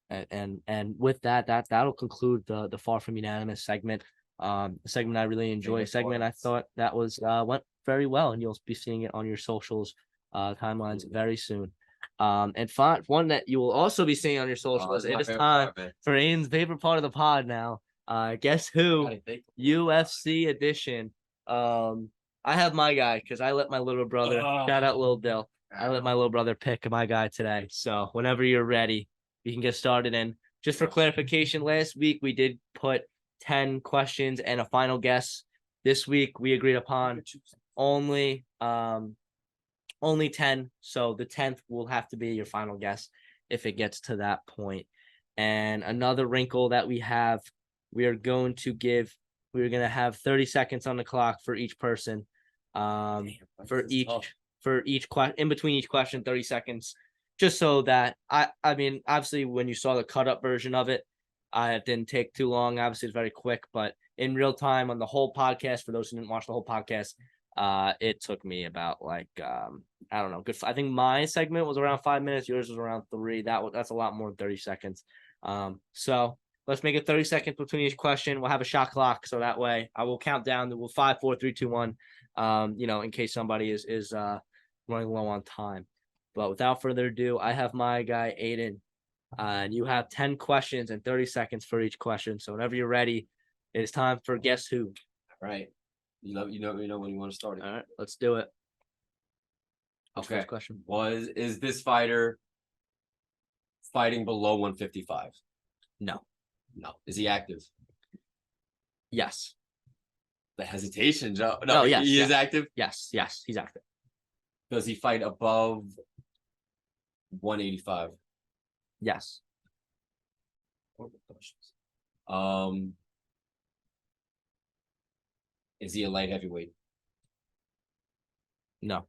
And with that'll conclude the far from unanimous segment. A segment I really enjoy. A segment I thought that was went very well, and you'll be seeing it on your socials, timelines very soon. And one that you will also be seeing on your socials. It is time for Aiden's favorite part of the pod now. Guess who? UFC edition. I have my guy because I let my little brother, shout out Lil Dill. I let my little brother pick my guy today. So whenever you're ready, we can get started. And just for clarification, last week we did put 10 questions and a final guess. This week we agreed upon only 10. So the 10th will have to be your final guess if it gets to that point. And another wrinkle that we have, we're going to have 30 seconds on the clock for each person. For each question, in between each question, 30 seconds. just so that I mean, obviously when you saw the cut up version of it, it didn't take too long. Obviously, it's very quick, but in real time on the whole podcast, for those who didn't watch the whole podcast, it took me about like I don't know, good. I think my segment was around 5 minutes. Yours was around 3. That's a lot more than 30 seconds. So let's make it 30 seconds between each question. We'll have a shot clock, so that way I will count down. We'll 5, 4, 3, 2, 1. In case somebody is running low on time. But without further ado, I have my guy Aiden, and you have 10 questions and 30 seconds for each question. So whenever you're ready, it is time for Guess Who. All right. You know when you want to start it. All right, let's do it. Okay. First question. Is this fighter fighting below 155? No. No. Is he active? Yes. The hesitation, Joe. No, yes, he yes. is active. Yes, he's active. Does he fight above 185? Yes. Is he a light heavyweight? No.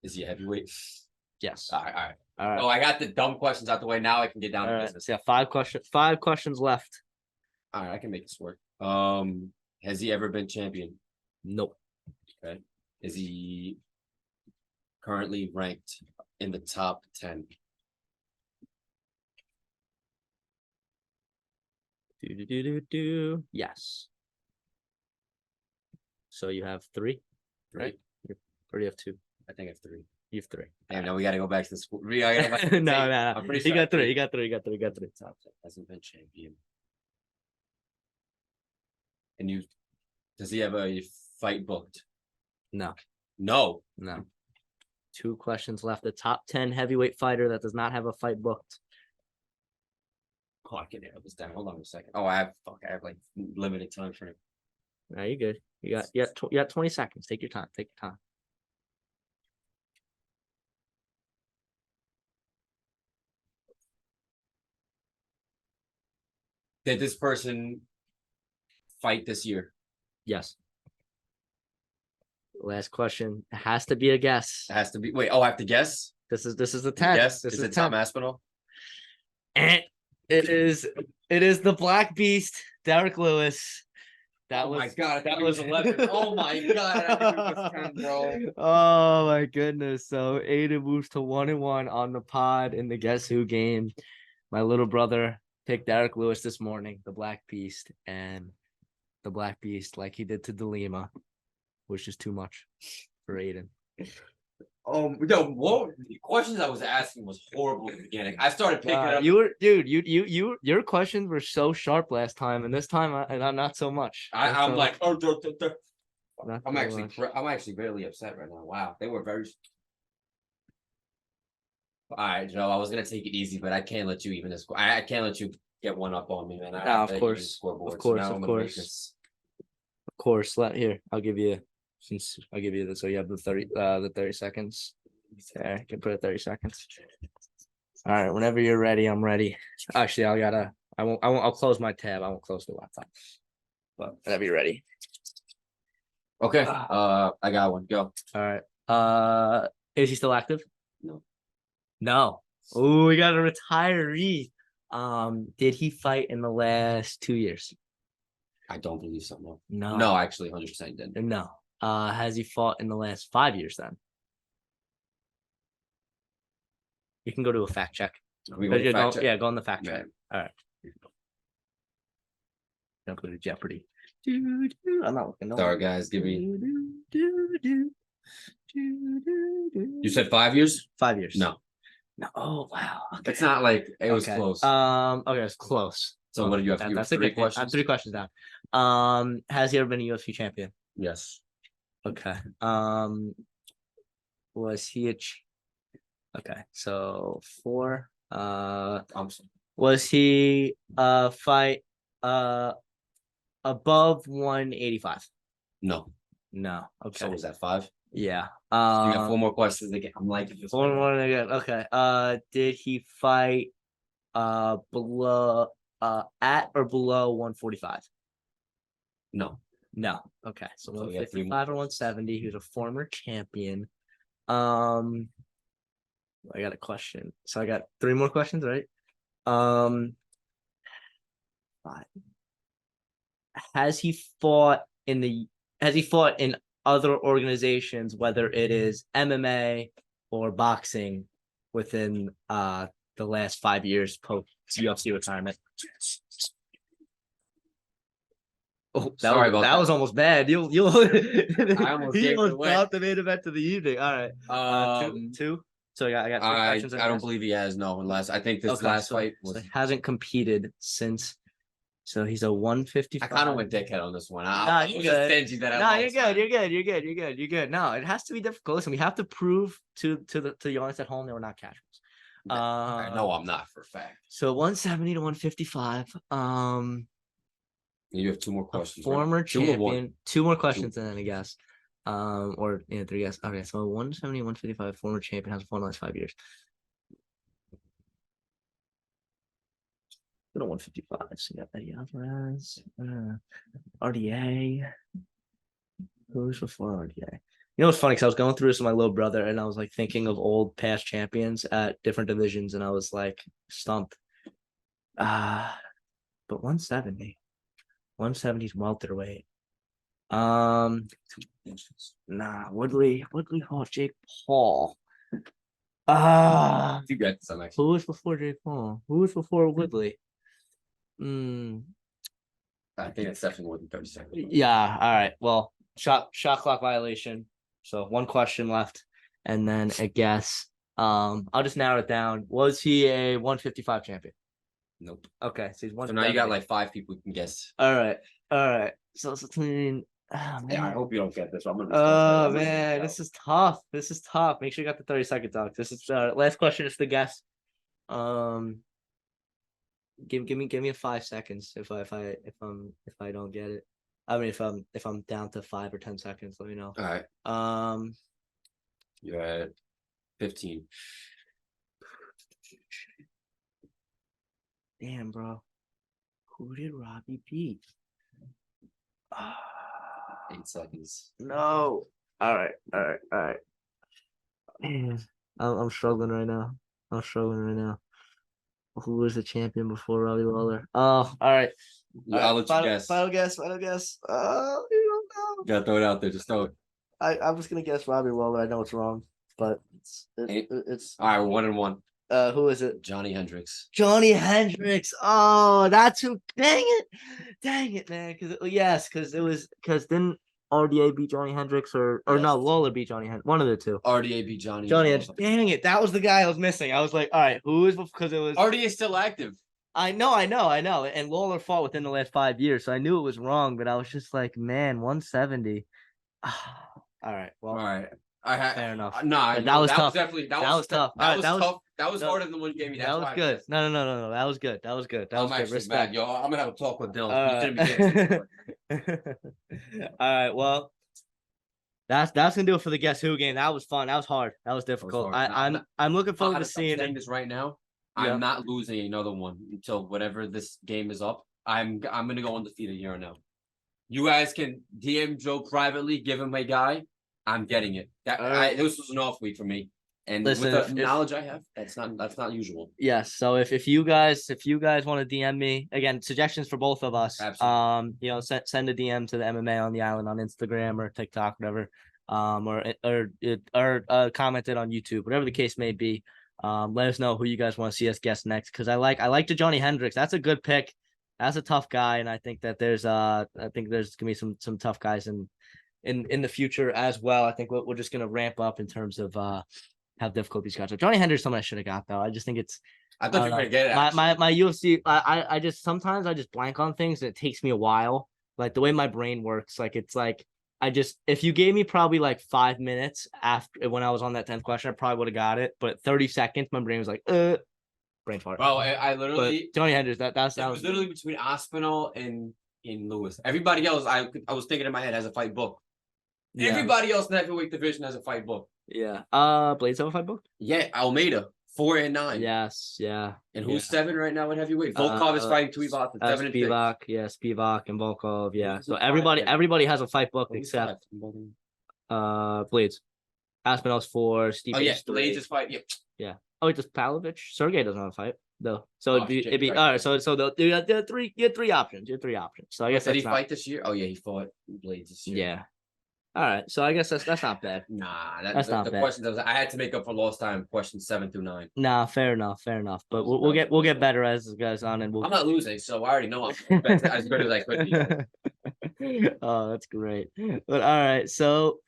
Is he a heavyweight? Yes. All right. All right. Oh, I got the dumb questions out the way. Now I can get down All to right. business. So yeah, 5 questions left. All right, I can make this work. Has he ever been champion? Nope. Okay. Is he currently ranked in the top 10? Yes. So you have 3, right? Or you have 2? I think I have 3. You have 3. Damn, now we got to go back to the school. No. I'm pretty sure. You got 3. You got 3. Top 10 hasn't been champion. And does he have a fight booked? No. No. 2 questions left. The top 10 heavyweight fighter that does not have a fight booked. Oh, I can narrow this down. Hold on a second. Oh, I have like limited time frame. No, you're good. You got 20 seconds. Take your time. Did this person fight this year? Yes. Last question. It has to be a guess. It has to be. Wait. Oh, I have to guess. This is the 10. Yes. This is it 10. Tom Aspinall? It is the Black Beast, Derek Lewis. My god, that was 11. Oh my god, I think it was 10, bro. Oh my goodness. So Aiden moves to 1-1 on the pod in the Guess Who game. My little brother picked Derek Lewis this morning, the Black Beast, and the Black Beast, like he did to DeLima, was just too much for Aiden. What the questions I was asking was horrible at the beginning. I started picking up. Your questions were so sharp last time, and this time I'm not so much. I'm like, I'm so actually really upset right now. Wow, they were very. All right, Joe. I was gonna take it easy, but I can't let you even this. I can't let you get one up on me, man. Of course. I'll give you. Since I'll give you this, so you have the 30 seconds. There, you can put it 30 seconds. All right, whenever you're ready, I'm ready. Actually, I'll close my tab. I won't close the laptop. But whenever you're ready. Okay. I got one. Go. All right. Is he still active? No. Oh, we got a retiree. Did he fight in the last 2 years? I don't believe so. No, actually, 100% didn't. No. Has he fought in the last 5 years then? You can go to a fact check. Go on the fact check. All right. Don't go to Jeopardy. I'm not looking. Sorry, guys. Give me. You said 5 years? 5 years. No. Oh wow. Okay. It's not like it was close. Okay, it's close. So what do you have? That's 3 questions. I have 3 questions down. Has he ever been a UFC champion? Yes. Okay. Was he okay, so 4. Was he fight above 185? No. Okay. So was that 5? Yeah. You got 4 more questions again. I'm like this. 4 more again. Okay. Did he fight below at or below 145? No. Okay. So 155 or 170. He was a former champion. I got a question. So I got 3 more questions, right? Um, has he fought in the has he fought in other organizations, whether it is MMA or boxing, within the last 5 years post UFC retirement? Oh, Sorry about that that. was almost bad. You'll I almost he gave it almost away. dropped the main event of the evening. All right. Two. So I got 3 questions. I don't believe he has, no, unless I think this last fight was. So he hasn't competed since. So he's a 155. I kind of went dickhead on this one. Nah, I was just stingy that I Nah, lost. You're good. No, it has to be difficult. Listen, we have to prove to the audience at home that we're not casuals. I know I'm not for a fact. So 170 to 155. You have 2 more questions. Former right? champion. 2 more questions, and then I guess. Or 3 guess. Okay, so 170, 155, former champion, has fought in the last 5 years. Go to 155. So you got Eddie Alvarez, RDA. Who's before RDA? You know what's funny? Because I was going through this with my little brother, and I was like thinking of old past champions at different divisions, and I was like stumped. But 170. 170's welterweight. Nah, Woodley fought Jake Paul. You got some actually. Who was before Jake Paul? Who was before Woodley? I think it's definitely more than 30 seconds. Yeah. All right. Well, shot clock violation. So 1 question left, and then a guess. I'll just narrow it down. Was he a 155 champion? Nope. Okay, so he's 1. So now you got like 5 people who can guess. All right. So it's between. Yeah, I hope you don't get this. Oh man, this is tough. Make sure you got the 30-second talk. This is last question. Is the guess. Give me 5 seconds if I don't get it. I mean, if I'm down to 5 or 10 seconds, let me know. All right. You're at 15. Damn, bro. Who did Robbie beat? 8 seconds. No. All right. Man, I'm struggling right now. Who was the champion before Robbie Lawler? Oh, all right. I'll let you guess. Final guess. You don't know. You gotta throw it out there. Just throw it. I'm just gonna guess Robbie Lawler. I know it's wrong, but it's all right. 1-1. Who is it? Johnny Hendricks. Johnny Hendricks. Oh, that's who. Dang it, man. Because didn't RDA beat Johnny Hendricks or Yes. No, Lawler beat Johnny Hendricks. One of the two. RDA beat Johnny Hendricks. Dang it, that was the guy I was missing. I was like, all right, who is, because it was RDA is still active. I know. And Lawler fought within the last 5 years, so I knew it was wrong, but I was just like, man, 170. All right. Well, all right. Fair enough. Nah, that was tough. That was tough. That was tough. That was harder than the one you gave me. That was good. No. That was good. That was good. Respect. Mad, yo. I'm gonna have a talk with Dylan. All right. Well, that's gonna do it for the Guess Who game. That was fun. That was hard. That was difficult. I'm looking forward to seeing this right now. Yeah. I'm not losing another one until whatever this game is up. I'm gonna go undefeated here and now. You guys can DM Joe privately, give him a guy. I'm getting it. This was an off week for me. And listen, with the knowledge I have, that's not usual. Yes. So if you guys want to DM me, again, suggestions for both of us. Absolutely. Send a DM to the MMA on the Island on Instagram or TikTok, whatever. Or commented on YouTube, whatever the case may be. Let us know who you guys want to see us guest next, because I like the Johnny Hendricks. That's a good pick. That's a tough guy, and I think that there's gonna be some tough guys in the future as well. I think we're just gonna ramp up in terms of how difficult these guys are. Johnny Hendricks, someone I should have got though. I just think it's. I thought you were gonna get it. My UFC. I just sometimes I just blank on things, and it takes me a while. Like the way my brain works, like it's like if you gave me probably like 5 minutes after when I was on that 10th question, I probably would have got it. But 30 seconds, my brain was like, brain fart. Well, I literally Johnny Hendricks. That was literally between Aspinall and Lewis. Everybody else, I was thinking in my head, has a fight book. Yeah. Everybody else in the heavyweight division has a fight book. Yeah. Blades have a fight book? Yeah, Almeida, 4 and 9. Yes, yeah. And who's 7 right now in heavyweight? Volkov is fighting Tuivasa, 7 and 6. Spivak and Volkov, yeah. So everybody has a fight book except Blades. Aspinall's 4, Oh Stipe's yeah, 3. Blades is fight. Yeah. Yeah. Oh, wait, does Palovich? Sergey doesn't have a fight though. So Oh, it'd be right, all right. right. So you had three. You had three options. You had three options. So I guess Did he that's not. fight this year? Oh yeah, he fought Blades this year. Yeah. All right. So I guess that's not bad. Nah, That's not the bad. questions I had to make up for lost time. Questions 7 through 9. Nah, fair enough. Fair enough. But That was- we'll get better as this goes on, and we'll. I'm not losing, so I already know I'm as good as I could be. Oh, that's great. But all right, so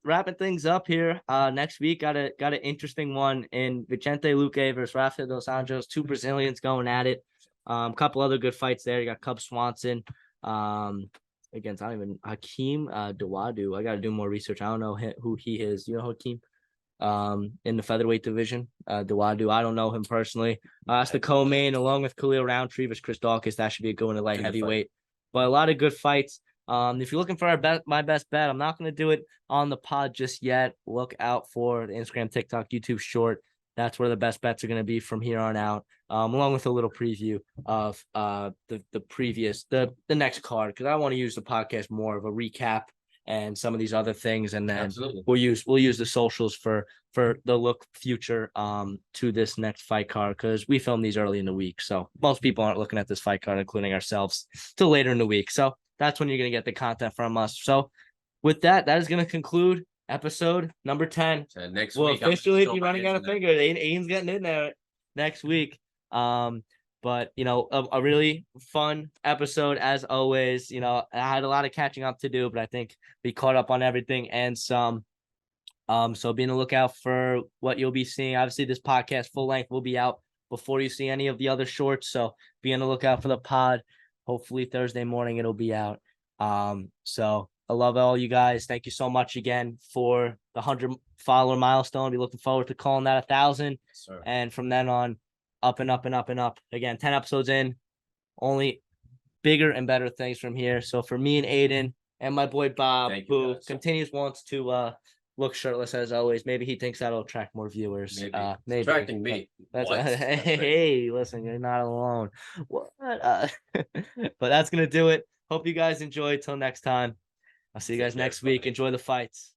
wrapping things up here, next week got an interesting one in Vicente Luque versus Rafael dos Anjos, 2 Brazilians going at it. Couple other good fights there. You got Cub Swanson, against I don't even Hakeem Dawadu. I got to do more research. I don't know who he is. You know Hakeem? In the featherweight division, Dawadu. I don't know him personally. That's the co-main along with Khalil Roundtree versus Chris Dawkins. That should be a good one at light heavyweight. But a lot of good fights. If you're looking for my best bet, I'm not going to do it on the pod just yet. Look out for the Instagram, TikTok, YouTube short. That's where the best bets are going to be from here on out. Along with a little preview of the next card, because I want to use the podcast more of a recap and some of these other things, and then we'll use the socials for the look future to this next fight card, because we film these early in the week, so most people aren't looking at this fight card, including ourselves, till later in the week. So that's when you're gonna get the content from us. So with that is gonna conclude episode number 10. So next we'll week, officially be running out of fingers. Aiden's getting in there next week. But a really fun episode as always. I had a lot of catching up to do, but I think we caught up on everything and some. So be on the lookout for what you'll be seeing. Obviously, this podcast full length will be out before you see any of the other shorts. So be on the lookout for the pod. Hopefully Thursday morning it'll be out. So I love all you guys. Thank you so much again for the 100 follower milestone. Be looking forward to calling that 1,000. Yes, and from then on, up and up and up and up. Again, 10 episodes in, only bigger and better things from here. So for me and Aiden and my boy Bob, who wants to look shirtless as always. Maybe he thinks that'll attract more viewers. Maybe attracting me. Hey, listen, you're not alone. What? But that's gonna do it. Hope you guys enjoy. Till next time. I'll see you guys next week. Enjoy the fights.